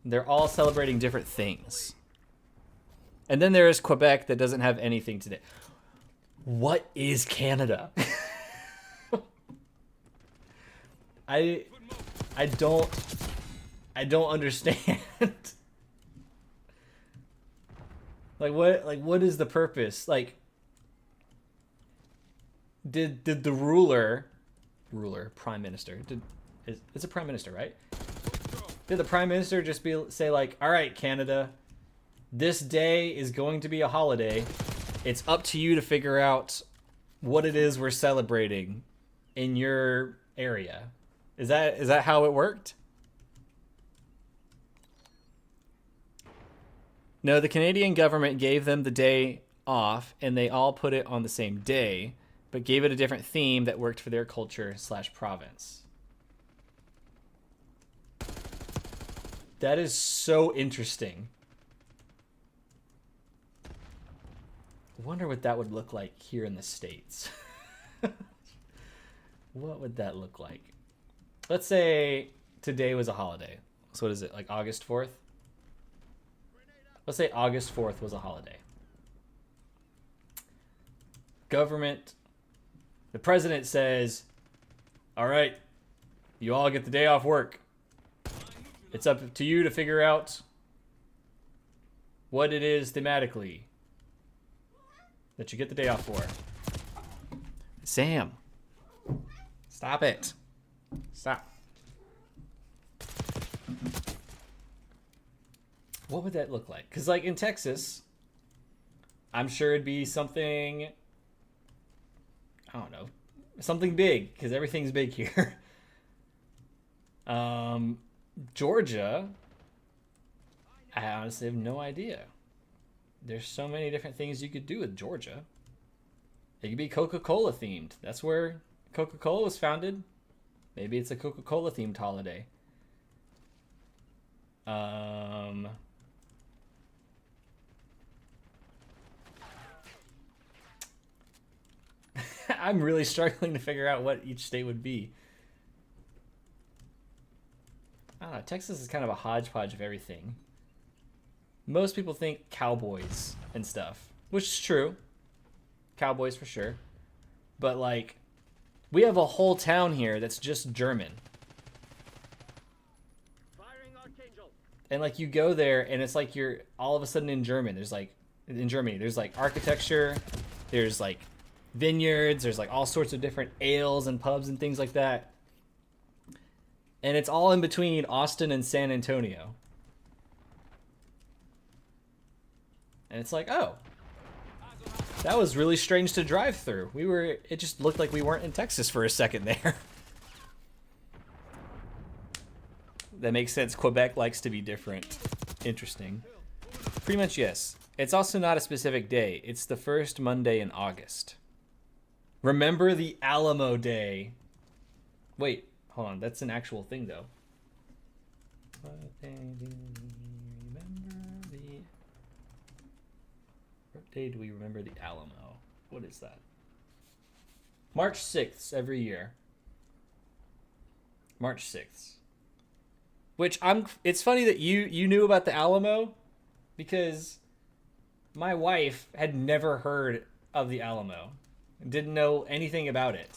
They're all celebrating different things. And then there is Quebec that doesn't have anything today. What is Canada? I don't understand. Like what is the purpose? Like did the ruler prime minister it's a prime minister, right? Did the prime minister just say like, all right, Canada, this day is going to be a holiday. It's up to you to figure out what it is we're celebrating in your area. Is that how it worked? No, the Canadian government gave them the day off, and they all put it on the same day, but gave it a different theme that worked for their culture / province. That is so interesting. I wonder what that would look like here in the States. What would that look like? Let's say today was a holiday. So what is it, like August 4th? Let's say August 4th was a holiday. Government, the president says, all right, you all get the day off work. It's up to you to figure out what it is thematically that you get the day off for. Sam, stop it. Stop. What would that look like? Because, like, in Texas, I'm sure it'd be something, I don't know, something big, because everything's big here. Georgia, I honestly have no idea. There's so many different things you could do with Georgia. It could be Coca-Cola themed. That's where Coca-Cola was founded. Maybe it's a Coca-Cola themed holiday. I'm really struggling to figure out what each state would be. I don't know. Texas is kind of a hodgepodge of everything. Most people think cowboys and stuff, which is true. Cowboys for sure. But, like, we have a whole town here that's just German. And, like, you go there and it's like you're all of a sudden in German. There's, like, in Germany, there's, like, architecture. There's, like, vineyards. There's, like, all sorts of different ales and pubs and things like that. And it's all in between Austin and San Antonio. And it's like, oh, that was really strange to drive through. It just looked like we weren't in Texas for a second there. That makes sense. Quebec likes to be different. Interesting. Pretty much, yes. It's also not a specific day. It's the first Monday in August. Remember the Alamo Day. Wait, hold on. That's an actual thing, though. What day do we remember the... What day do we remember the Alamo? What is that? March 6th every year. March 6th. Which it's funny that you knew about the Alamo, because my wife had never heard of the Alamo. Didn't know anything about it.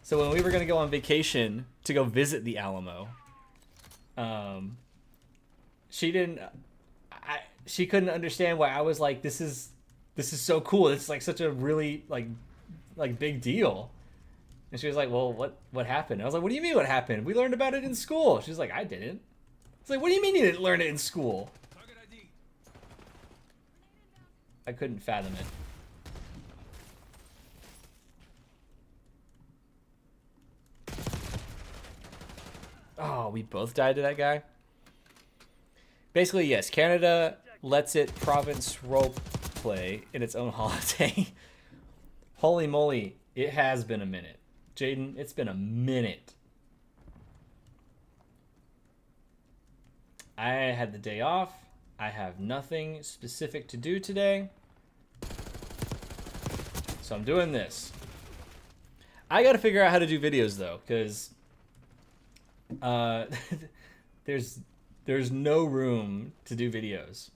So when we were going to go on vacation to go visit the Alamo, she couldn't understand why I was like, this is so cool. It's like such a really like big deal. And she was like, well, what happened? I was like, what do you mean what happened? We learned about it in school. She's like, I didn't. It's like, what do you mean you didn't learn it in school? I couldn't fathom it. Oh, we both died to that guy? Basically, yes. Canada lets it province role play in its own holiday. Holy moly, it has been a minute. Jaden, it's been a minute. I had the day off. I have nothing specific to do today. So I'm doing this. I gotta figure out how to do videos though, because there's no room to do videos.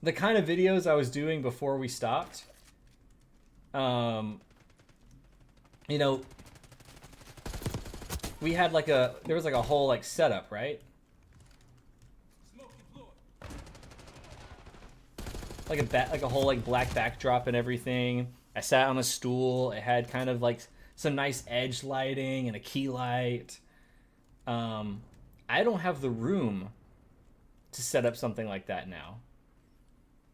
The kind of videos I was doing before we stopped, you know, we had there was like a whole like setup, right? Like a whole like black backdrop and everything. I sat on a stool. It had kind of like some nice edge lighting and a key light. I don't have the room to set up something like that now.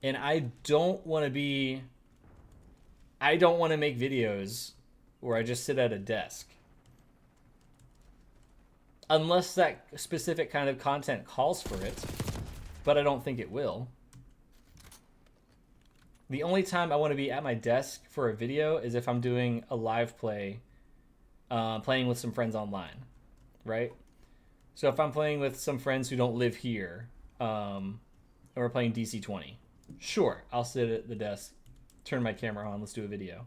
And I don't want to make videos where I just sit at a desk. Unless that specific kind of content calls for it. but I don't think it will. The only time I want to be at my desk for a video is if I'm doing a live play, playing with some friends online, right? So if I'm playing with some friends who don't live here, and we're playing DC-20, sure, I'll sit at the desk, turn my camera on, let's do a video.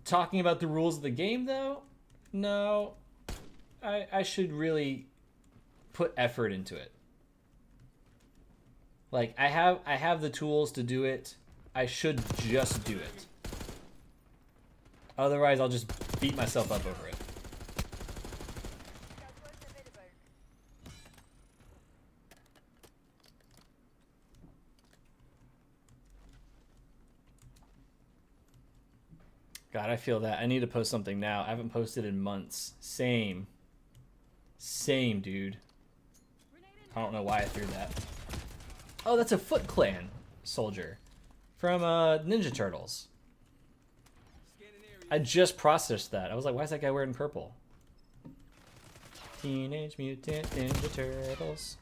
Talking about the rules of the game, though, no, I should really put effort into it. Like, I have the tools to do it. I should just do it. Otherwise, I'll just beat myself up over it. God, I feel that. I need to post something now. I haven't posted in months. Same, dude. I don't know why I threw that. Oh, that's a Foot Clan soldier from Ninja Turtles. I just processed that. I was like, why is that guy wearing purple? Teenage Mutant Ninja Turtles.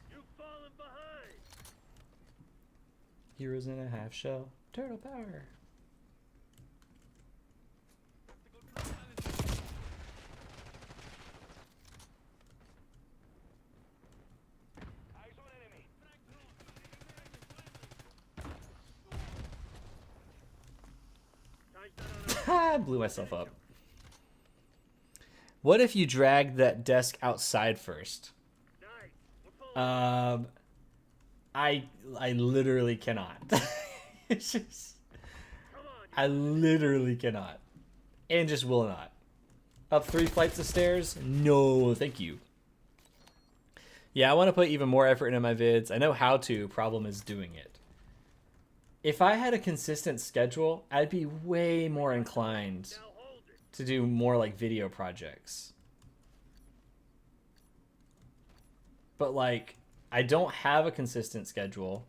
Heroes in a half shell. Turtle power. I blew myself up. What if you dragged that desk outside first? I literally cannot. It's just, I literally cannot. And just will not. Up 3 flights of stairs? No, thank you. Yeah, I want to put even more effort into my vids. I know how to. Problem is doing it. If I had a consistent schedule, I'd be way more inclined to do more like video projects. But like, I don't have a consistent schedule.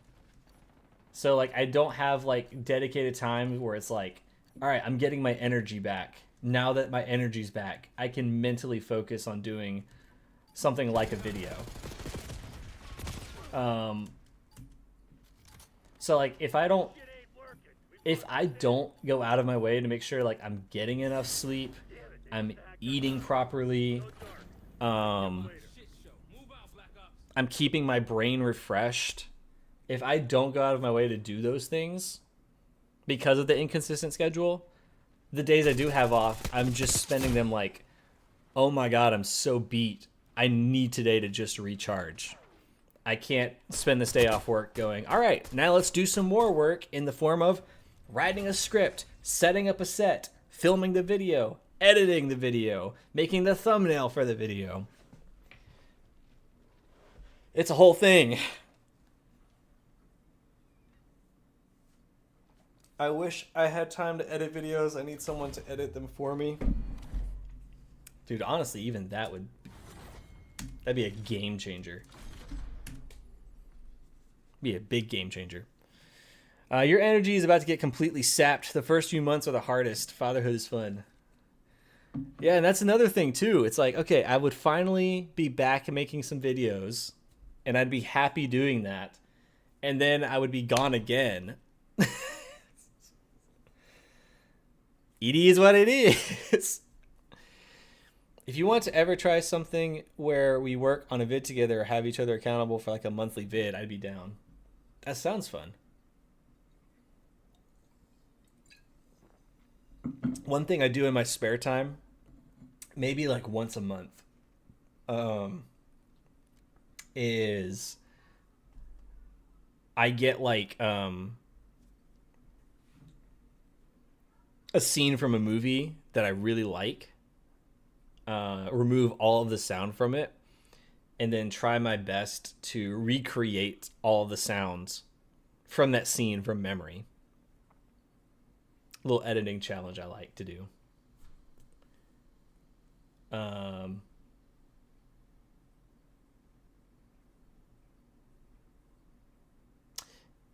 So like, I don't have like dedicated times where it's like, all right, I'm getting my energy back. Now that my energy's back, I can mentally focus on doing something like a video. So like, if I don't go out of my way to make sure like I'm getting enough sleep, I'm eating properly, I'm keeping my brain refreshed. If I don't go out of my way to do those things because of the inconsistent schedule, the days I do have off, I'm just spending them like, oh my God, I'm so beat. I need today to just recharge. I can't spend this day off work going, all right, now let's do some more work in the form of writing a script, setting up a set, filming the video, editing the video, making the thumbnail for the video. It's a whole thing. I wish I had time to edit videos. I need someone to edit them for me. Dude, honestly, even that'd be a game changer. Be a big game changer. Your energy is about to get completely sapped. The first few months are the hardest. Fatherhood is fun. Yeah, and that's another thing too. It's like, okay, I would finally be back making some videos, and I'd be happy doing that, and then I would be gone again. It is what it is. If you want to ever try something where we work on a vid together or have each other accountable for like a monthly vid, I'd be down. That sounds fun. One thing I do in my spare time, maybe like once a month, is I get like a scene from a movie that I really like, remove all of the sound from it, and then try my best to recreate all the sounds from that scene from memory. A little editing challenge I like to do.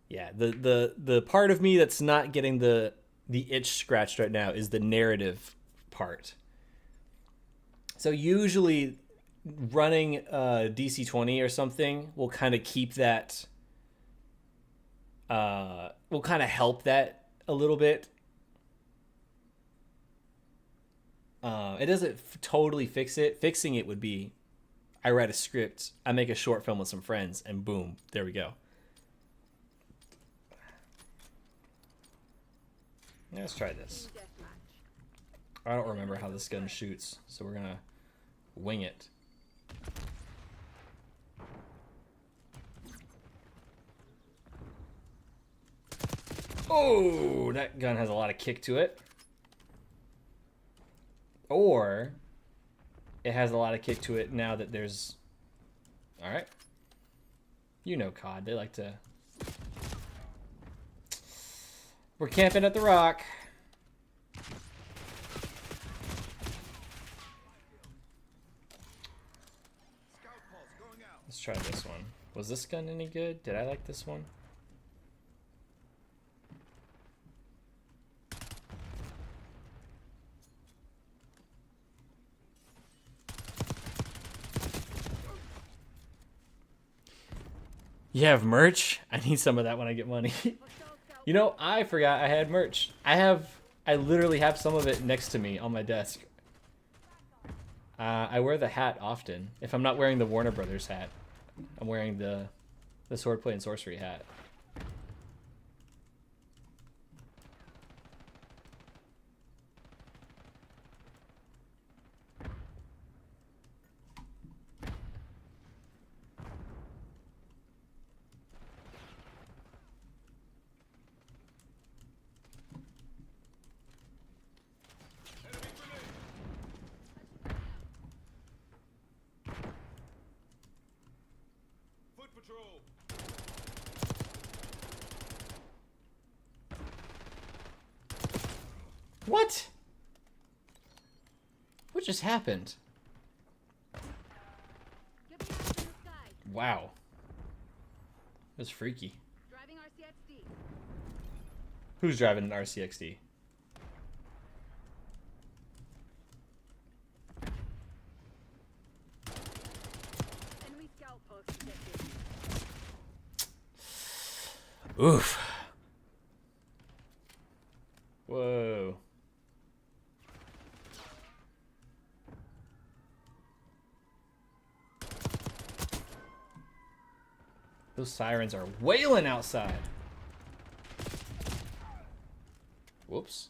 Yeah, the part of me that's not getting the itch scratched right now is the narrative part. So usually running DC-20 or something will kind of keep that. Will kind of help that a little bit. It doesn't totally fix it. Fixing it would be, I write a script, I make a short film with some friends, and boom, there we go. Let's try this. I don't remember how this gun shoots, so we're gonna wing it. Oh, that gun has a lot of kick to it. Or it has a lot of kick to it now that there's... Alright. You know COD, they like to... We're camping at the rock. Let's try this one. Was this gun any good? Did I like this one? You have merch? I need some of that when I get money. You know, I forgot I had merch. I literally have some of it next to me on my desk. I wear the hat often. If I'm not wearing the Warner Brothers hat, I'm wearing the Swordplay and Sorcery hat. What? What just happened? Wow. That's freaky. Driving RCXD. Who's driving an RCXD? Enemy scout post detected. Oof. Whoa. Those sirens are wailing outside. Whoops.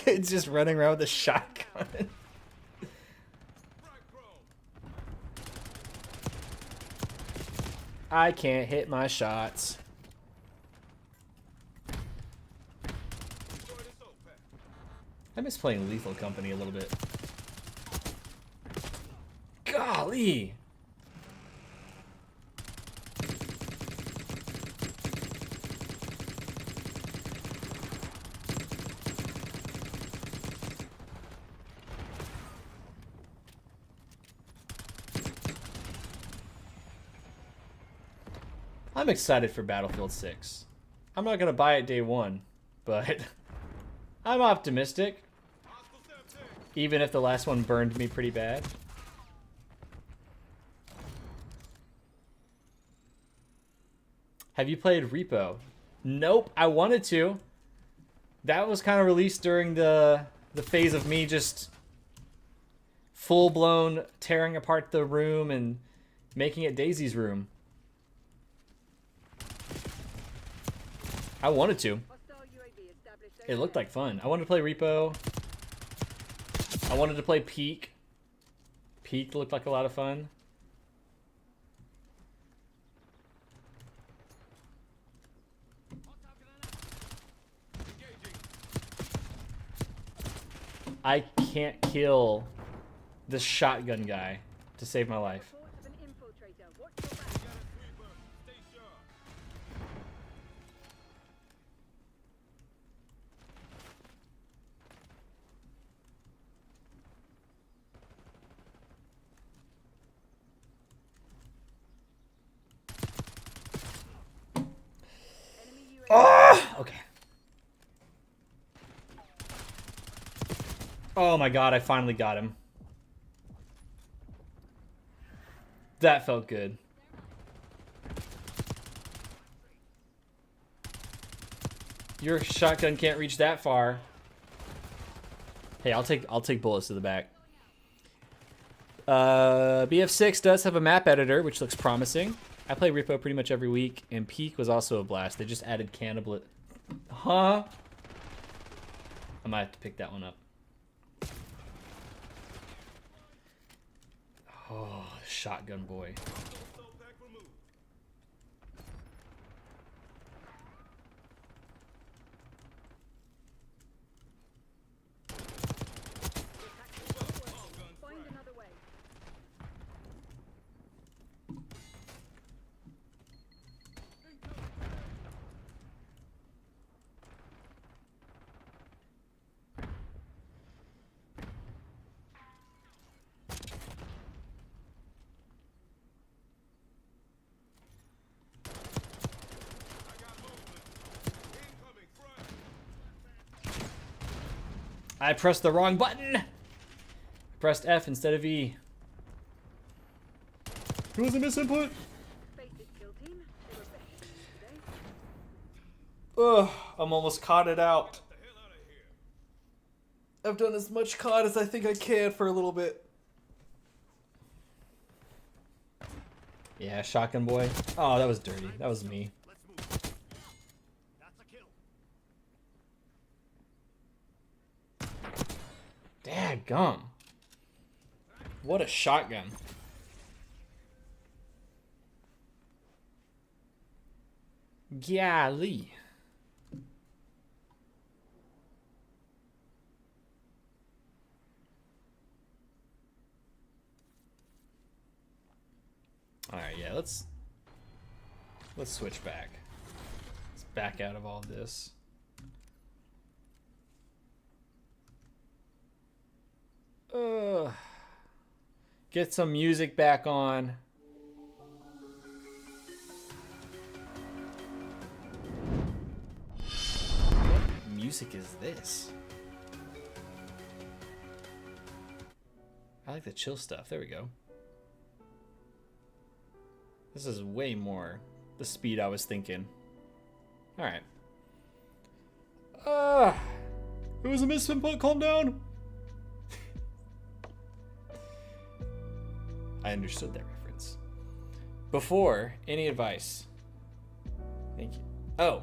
It's just running around with a shotgun. I can't hit my shots. I miss playing Lethal Company a little bit. Golly! I'm excited for Battlefield 6. I'm not gonna buy it day one, but I'm optimistic. Even if the last one burned me pretty bad. Have you played Repo? Nope, I wanted to. That was kind of released during the phase of me just full-blown tearing apart the room and making it Daisy's room. I wanted to. It looked like fun. I wanted to play Repo. I wanted to play Peak. Peak looked like a lot of fun. I can't kill the shotgun guy to save my life. Oh my god, I finally got him. That felt good. Your shotgun can't reach that far. Hey, I'll take bullets to the back. BF6 does have a map editor, which looks promising. I play Repo pretty much every week, and Peak was also a blast. They just added Cannibal. Huh? I might have to pick that one up. Oh, shotgun boy. Find another way. I pressed the wrong button. I pressed F instead of E. It was a misinput. Face it, kill team. They were best today. Ugh, I'm almost caught out. I've done as much COD as I think I can for a little bit. Yeah, shotgun boy. Oh, that was dirty. That was me. Dadgum. What a shotgun. Golly. Alright, yeah, let's switch back. Let's back out of all this. Get some music back on. What music is this? I like the chill stuff. There we go. This is way more the speed I was thinking. Alright. It was a misinput. Calm down. I understood that reference. Before, any advice? Thank you. Oh,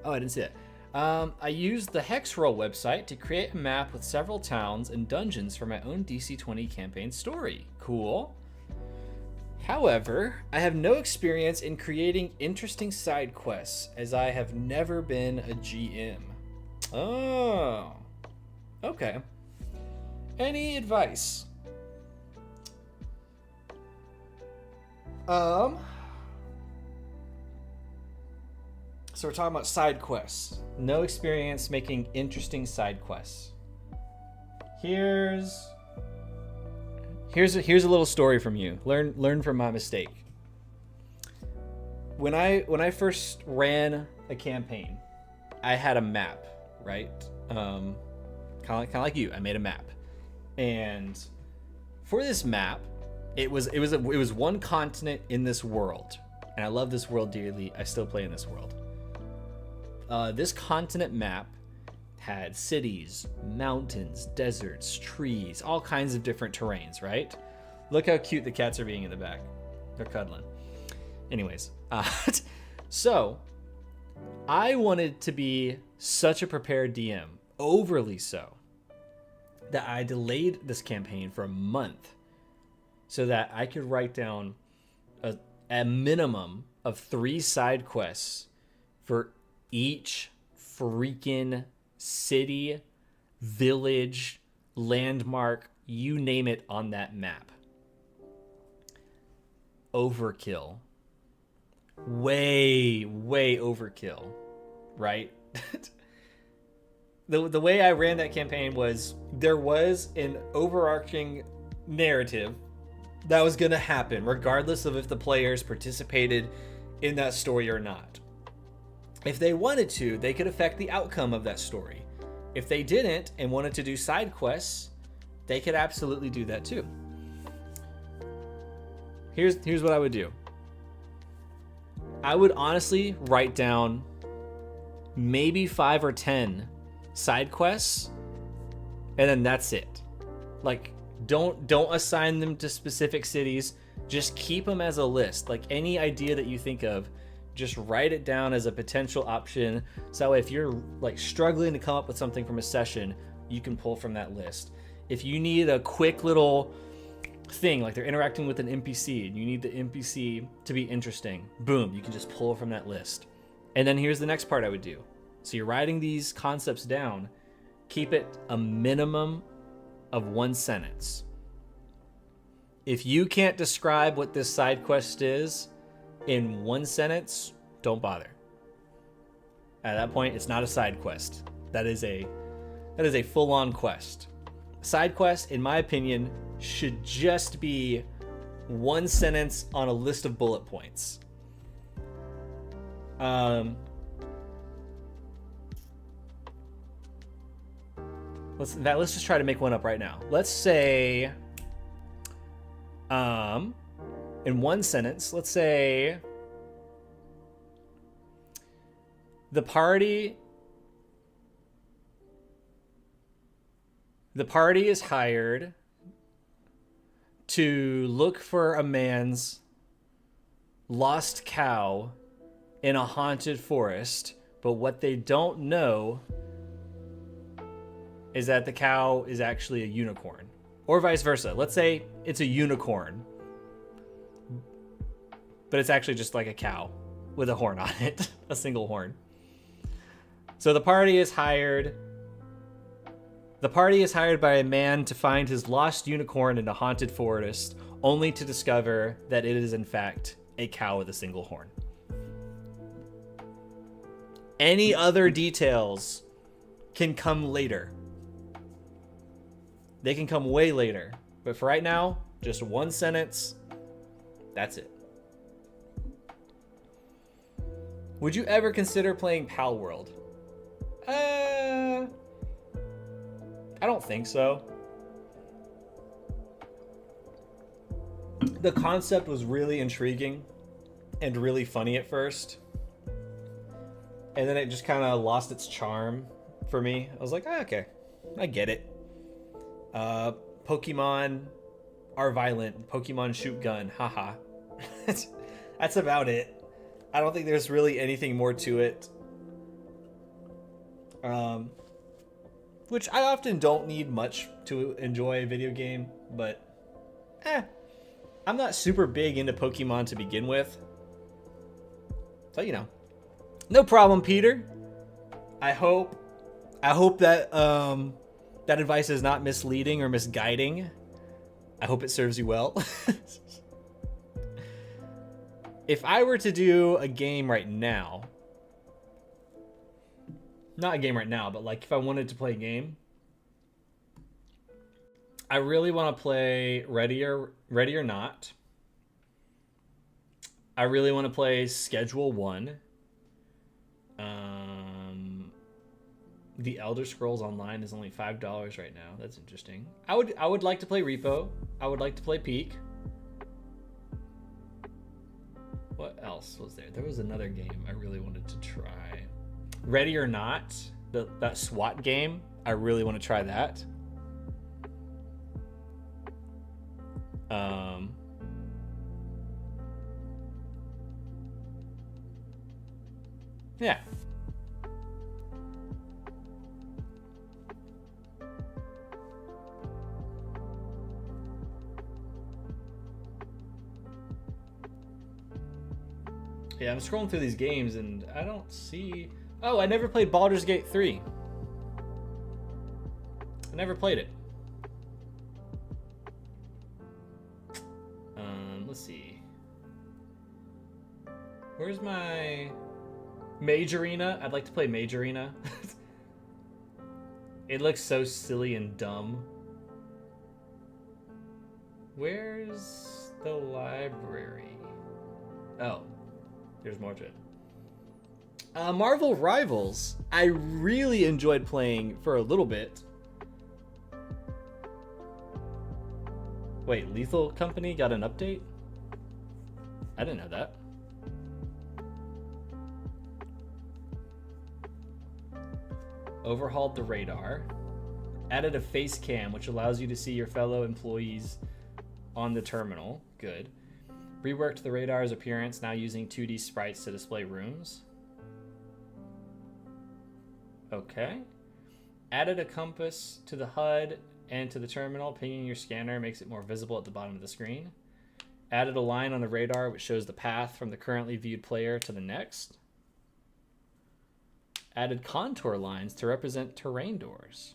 I didn't see that. I used the Hexroll website to create a map with several towns and dungeons for my own DC-20 campaign story. Cool. However, I have no experience in creating interesting side quests, as I have never been a GM. Oh, okay. Any advice? So we're talking about side quests. No experience making interesting side quests. Here's a little story from you. Learn from my mistake. When I first ran a campaign, I had a map, right? Kind of like you. I made a map, and for this map, it was one continent in this world, and I love this world dearly. I still play in this world. This continent map had cities, mountains, deserts, trees, all kinds of different terrains, right? Look how cute the cats are being in the back. They're cuddling. Anyways, so I wanted to be such a prepared DM, overly so, that I delayed this campaign for a month so that I could write down a minimum of 3 side quests for each freaking city, village, landmark, you name it on that map. Overkill. Way overkill, right? The way I ran that campaign was there was an overarching narrative that was going to happen regardless of if the players participated in that story or not. If they wanted to, they could affect the outcome of that story. If they didn't and wanted to do side quests, they could absolutely do that too. Here's what I would do. I would honestly write down maybe 5 or 10 side quests, and then that's it. Like, don't assign them to specific cities. Just keep them as a list. Like, any idea that you think of, just write it down as a potential option. So that way, if you're like struggling to come up with something from a session, you can pull from that list. If you need a quick little thing, like they're interacting with an NPC and you need the NPC to be interesting, boom, you can just pull from that list. And then here's the next part I would do. So you're writing these concepts down. Keep it a minimum of 1 sentence. If you can't describe what this side quest is in 1 sentence, don't bother. At that point, it's not a side quest. That is a full-on quest. Side quest, in my opinion, should just be 1 sentence on a list of bullet points. Let's just try to make one up right now. Let's say, in 1 sentence, let's say the party is hired to look for a man's lost cow in a haunted forest, but what they don't know is that the cow is actually a unicorn, or vice versa. Let's say it's a unicorn, but it's actually just like a cow with a horn on it, a single horn. So the party is hired by a man to find his lost unicorn in a haunted forest, only to discover that it is in fact a cow with a single horn. Any other details can come later. They can come way later. But for right now, just 1 sentence. That's it. Would you ever consider playing Pal World? I don't think so. The concept was really intriguing and really funny at first. And then it just kind of lost its charm for me. I was like, okay, I get it. Pokemon are violent. Pokemon shoot gun. Haha. That's about it. I don't think there's really anything more to it. Which I often don't need much to enjoy a video game, but I'm not super big into Pokemon to begin with. So, you know. No problem, Peter. I hope that that advice is not misleading or misguiding. I hope it serves you well. If I were to do a game right now, not a game right now, but like if I wanted to play a game, I really want to play Ready or Not. I really want to play Schedule 1. The Elder Scrolls Online is only $5 right now. That's interesting. I would like to play Repo. I would like to play Peak. What else was there? There was another game I really wanted to try. Ready or Not, that SWAT game. I really want to try that. Yeah. Yeah, I'm scrolling through these games and I don't see... Oh, I never played Baldur's Gate 3. I never played it. Let's see. Where's my... Mage Arena? I'd like to play Mage Arena. It looks so silly and dumb. Where's the library? Oh. There's more to it. Marvel Rivals. I really enjoyed playing for a little bit. Wait, Lethal Company got an update? I didn't know that. Overhauled the radar. Added a face cam, which allows you to see your fellow employees on the terminal. Good. Reworked the radar's appearance, now using 2D sprites to display rooms. Okay. Added a compass to the HUD and to the terminal. Pinging your scanner makes it more visible at the bottom of the screen. Added a line on the radar which shows the path from the currently viewed player to the next. Added contour lines to represent terrain doors.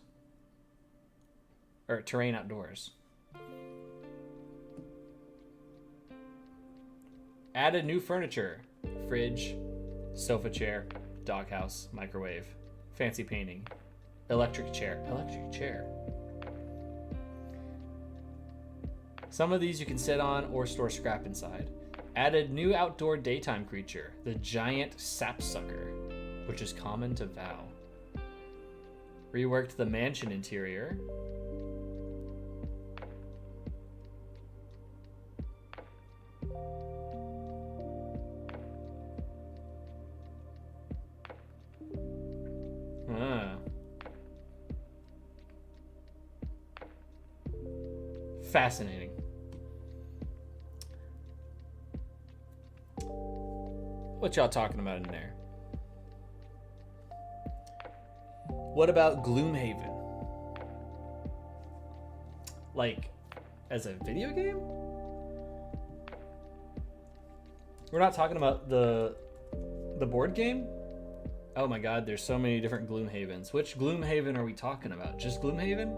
Or terrain outdoors. Added new furniture. Fridge, sofa chair, doghouse, microwave, fancy painting, electric chair. Electric chair. Some of these you can sit on or store scrap inside. Added new outdoor daytime creature, the giant sapsucker, which is common to Vow. Reworked the mansion interior. Fascinating. What y'all talking about in there? What about Gloomhaven? Like, as a video game? We're not talking about the board game? Oh my god, there's so many different Gloomhavens. Which Gloomhaven are we talking about? Just Gloomhaven?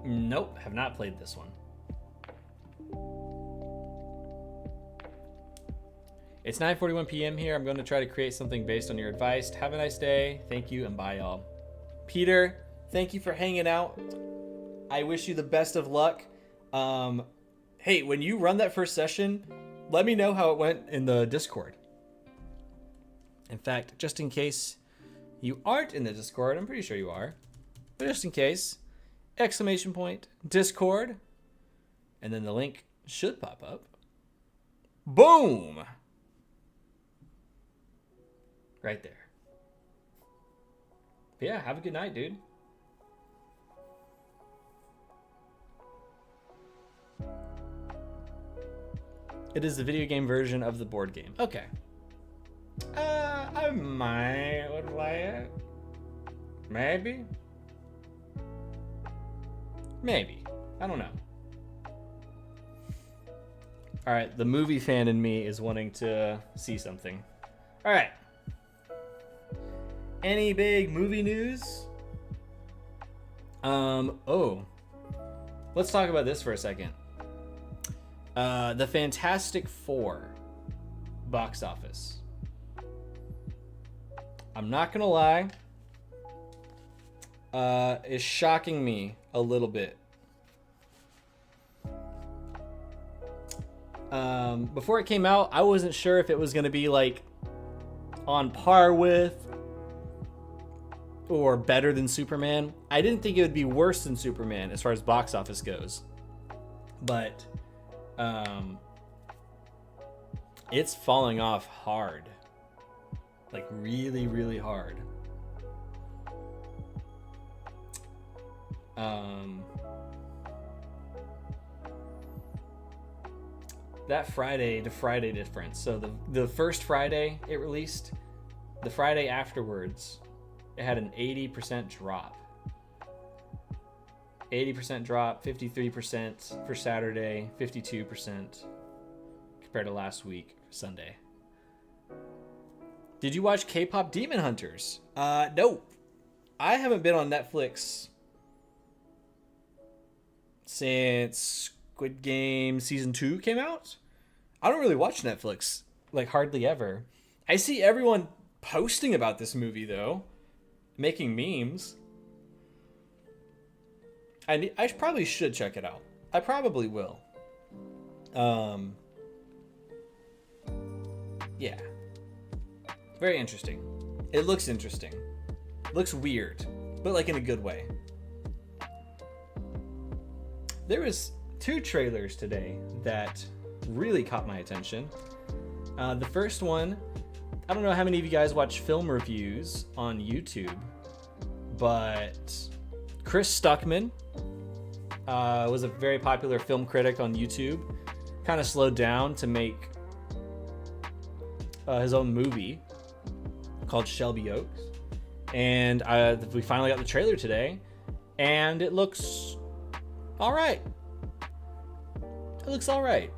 Nope, have not played this one. It's 9:41 p.m. here. I'm going to try to create something based on your advice. Have a nice day. Thank you and bye, y'all. Peter, thank you for hanging out. I wish you the best of luck. Hey, when you run that first session, let me know how it went in the Discord. In fact, just in case you aren't in the Discord, I'm pretty sure you are, but just in case, !Discord, and then the link should pop up. Boom! Right there. But yeah, have a good night, dude. It is the video game version of the board game. Okay. I might play it. Maybe. Maybe. I don't know. Alright, the movie fan in me is wanting to see something. Alright. Any big movie news? Let's talk about this for a second. The Fantastic Four box office. I'm not gonna lie. Is shocking me a little bit. Before it came out, I wasn't sure if it was gonna be like on par with or better than Superman. I didn't think it would be worse than Superman as far as box office goes. But it's falling off hard. Like really, really hard. That Friday to Friday difference. So the first Friday it released, the Friday afterwards, it had an 80% drop. 80% drop, 53% for Saturday, 52% compared to last week, Sunday. Did you watch K-pop Demon Hunters? No. I haven't been on Netflix since Squid Game Season 2 came out. I don't really watch Netflix, like hardly ever. I see everyone posting about this movie, though. Making memes. I probably should check it out. I probably will. Yeah. Very interesting. It looks interesting. Looks weird, but like in a good way. There was 2 trailers today that really caught my attention. The first one, I don't know how many of you guys watch film reviews on YouTube, but Chris Stuckman was a very popular film critic on YouTube. Kind of slowed down to make his own movie called Shelby Oaks. And we finally got the trailer today, and it looks all right. It looks all right.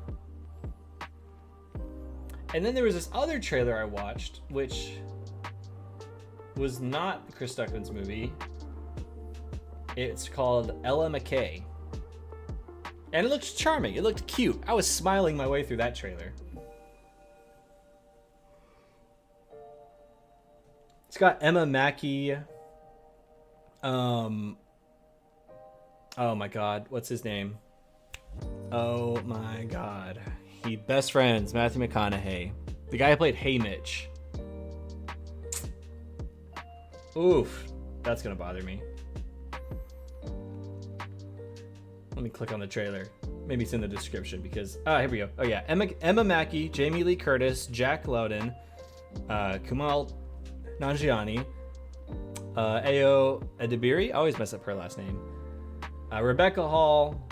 And then there was this other trailer I watched, which was not Chris Stuckman's movie. It's called Ella McKay. And it looked charming. It looked cute. I was smiling my way through that trailer. It's got Emma Mackey. Oh my God. What's his name? Oh my God. He best friends, Matthew McConaughey. The guy who played Hey Mitch. Oof. That's gonna bother me. Let me click on the trailer. Maybe it's in the description because... here we go. Oh yeah. Emma Mackey, Jamie Lee Curtis, Jack Lowden, Kumail Nanjiani, Ayo Edebiri. I always mess up her last name. Rebecca Hall,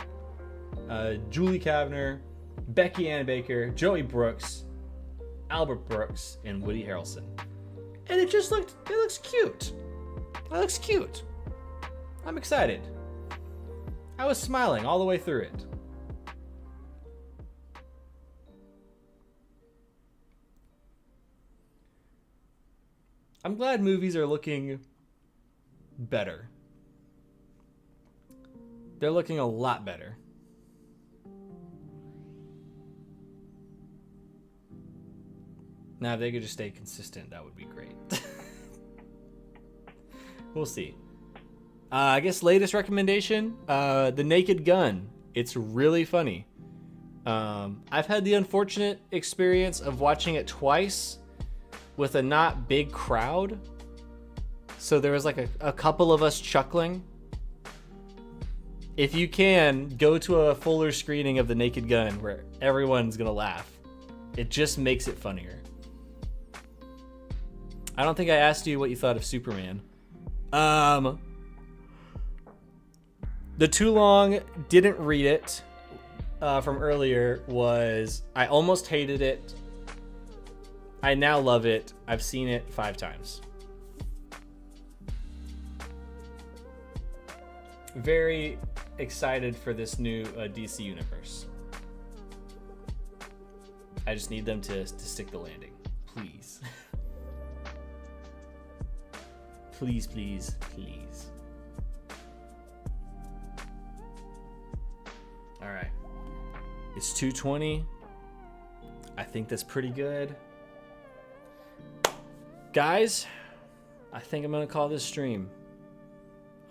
Julie Kavner, Becky Ann Baker, Joey Brooks, Albert Brooks, and Woody Harrelson. And it looks cute. It looks cute. I'm excited. I was smiling all the way through it. I'm glad movies are looking better. They're looking a lot better. Now, if they could just stay consistent, that would be great. We'll see. I guess latest recommendation, The Naked Gun. It's really funny. I've had the unfortunate experience of watching it twice with a not big crowd. So there was like a couple of us chuckling. If you can, go to a fuller screening of The Naked Gun where everyone's gonna laugh. It just makes it funnier. I don't think I asked you what you thought of Superman. The too long didn't read it from earlier was I almost hated it. I now love it. I've seen it 5 times. Very excited for this new DC universe. I just need them to stick the landing. Please. Please, please, please. All right. It's 2:20. I think that's pretty good. Guys, I think I'm going to call this stream.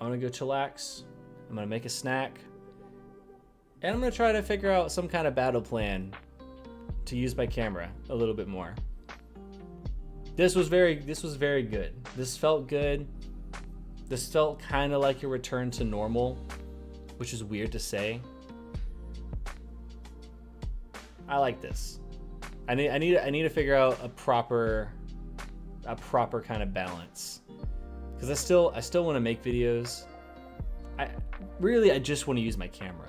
I'm going to go chillax. I'm going to make a snack. And I'm going to try to figure out some kind of battle plan to use my camera a little bit more. This was very good. This felt good. This felt kind of like a return to normal, which is weird to say. I like this. I need to figure out a proper kind of balance, because I still want to make videos. I just want to use my camera,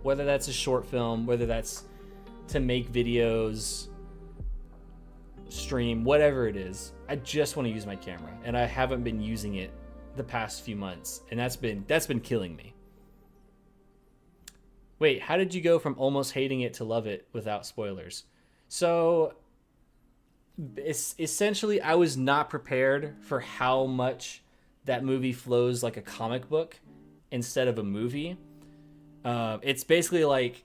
whether that's a short film, whether that's to make videos, stream, whatever it is. I just want to use my camera, and I haven't been using it the past few months, and that's been killing me. Wait, how did you go from almost hating it to love it without spoilers? So it's essentially, I was not prepared for how much that movie flows like a comic book instead of a movie. It's basically like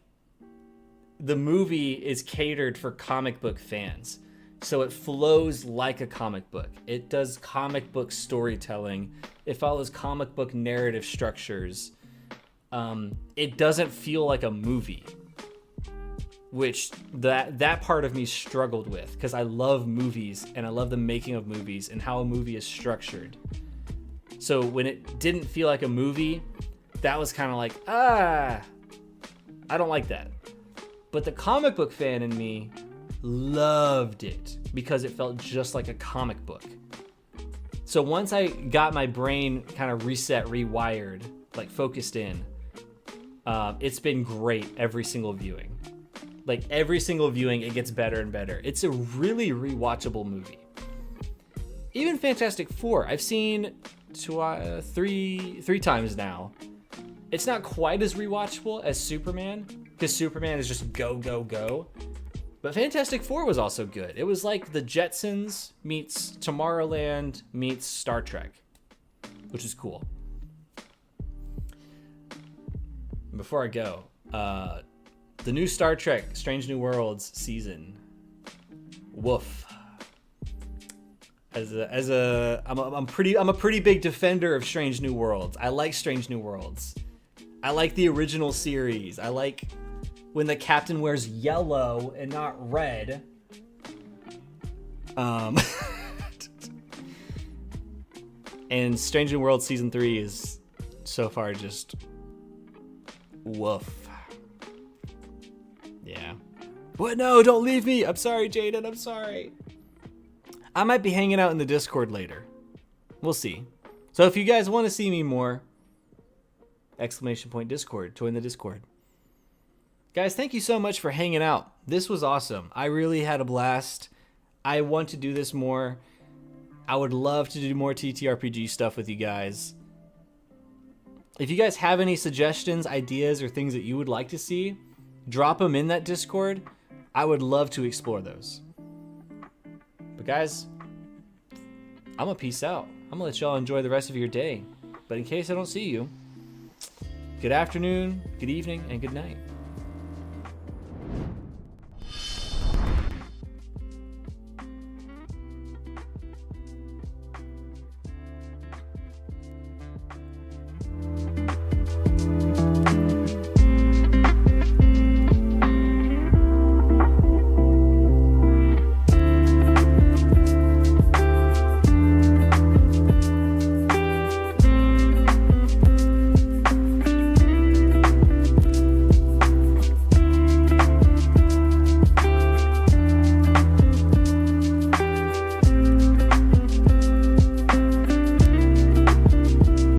the movie is catered for comic book fans. So it flows like a comic book. It does comic book storytelling. It follows comic book narrative structures. It doesn't feel like a movie. which that part of me struggled with because I love movies and I love the making of movies and how a movie is structured. So when it didn't feel like a movie, that was kind of like, I don't like that. But the comic book fan in me loved it because it felt just like a comic book. So once I got my brain kind of reset, rewired, like focused in, it's been great every single viewing. Like every single viewing, it gets better and better. It's a really rewatchable movie. Even Fantastic Four, I've seen three times now. It's not quite as rewatchable as Superman, because Superman is just go, go, go. But Fantastic Four was also good. It was like the Jetsons meets Tomorrowland meets Star Trek, which is cool. Before I go, the new Star Trek Strange New Worlds season. Woof. I'm a pretty big defender of Strange New Worlds. I like Strange New Worlds. I like the original series. I like when the captain wears yellow and not red. And Strange New Worlds season 3 is so far just woof. Yeah. What? No, don't leave me. I'm sorry, Jaden. I'm sorry. I might be hanging out in the Discord later. We'll see. So if you guys want to see me more, ! Discord. Join the Discord. Guys, thank you so much for hanging out. This was awesome. I really had a blast. I want to do this more. I would love to do more TTRPG stuff with you guys. If you guys have any suggestions, ideas, or things that you would like to see, drop them in that Discord. I would love to explore those. But guys, I'm gonna peace out. I'm gonna let y'all enjoy the rest of your day. But in case I don't see you, good afternoon, good evening, and good night.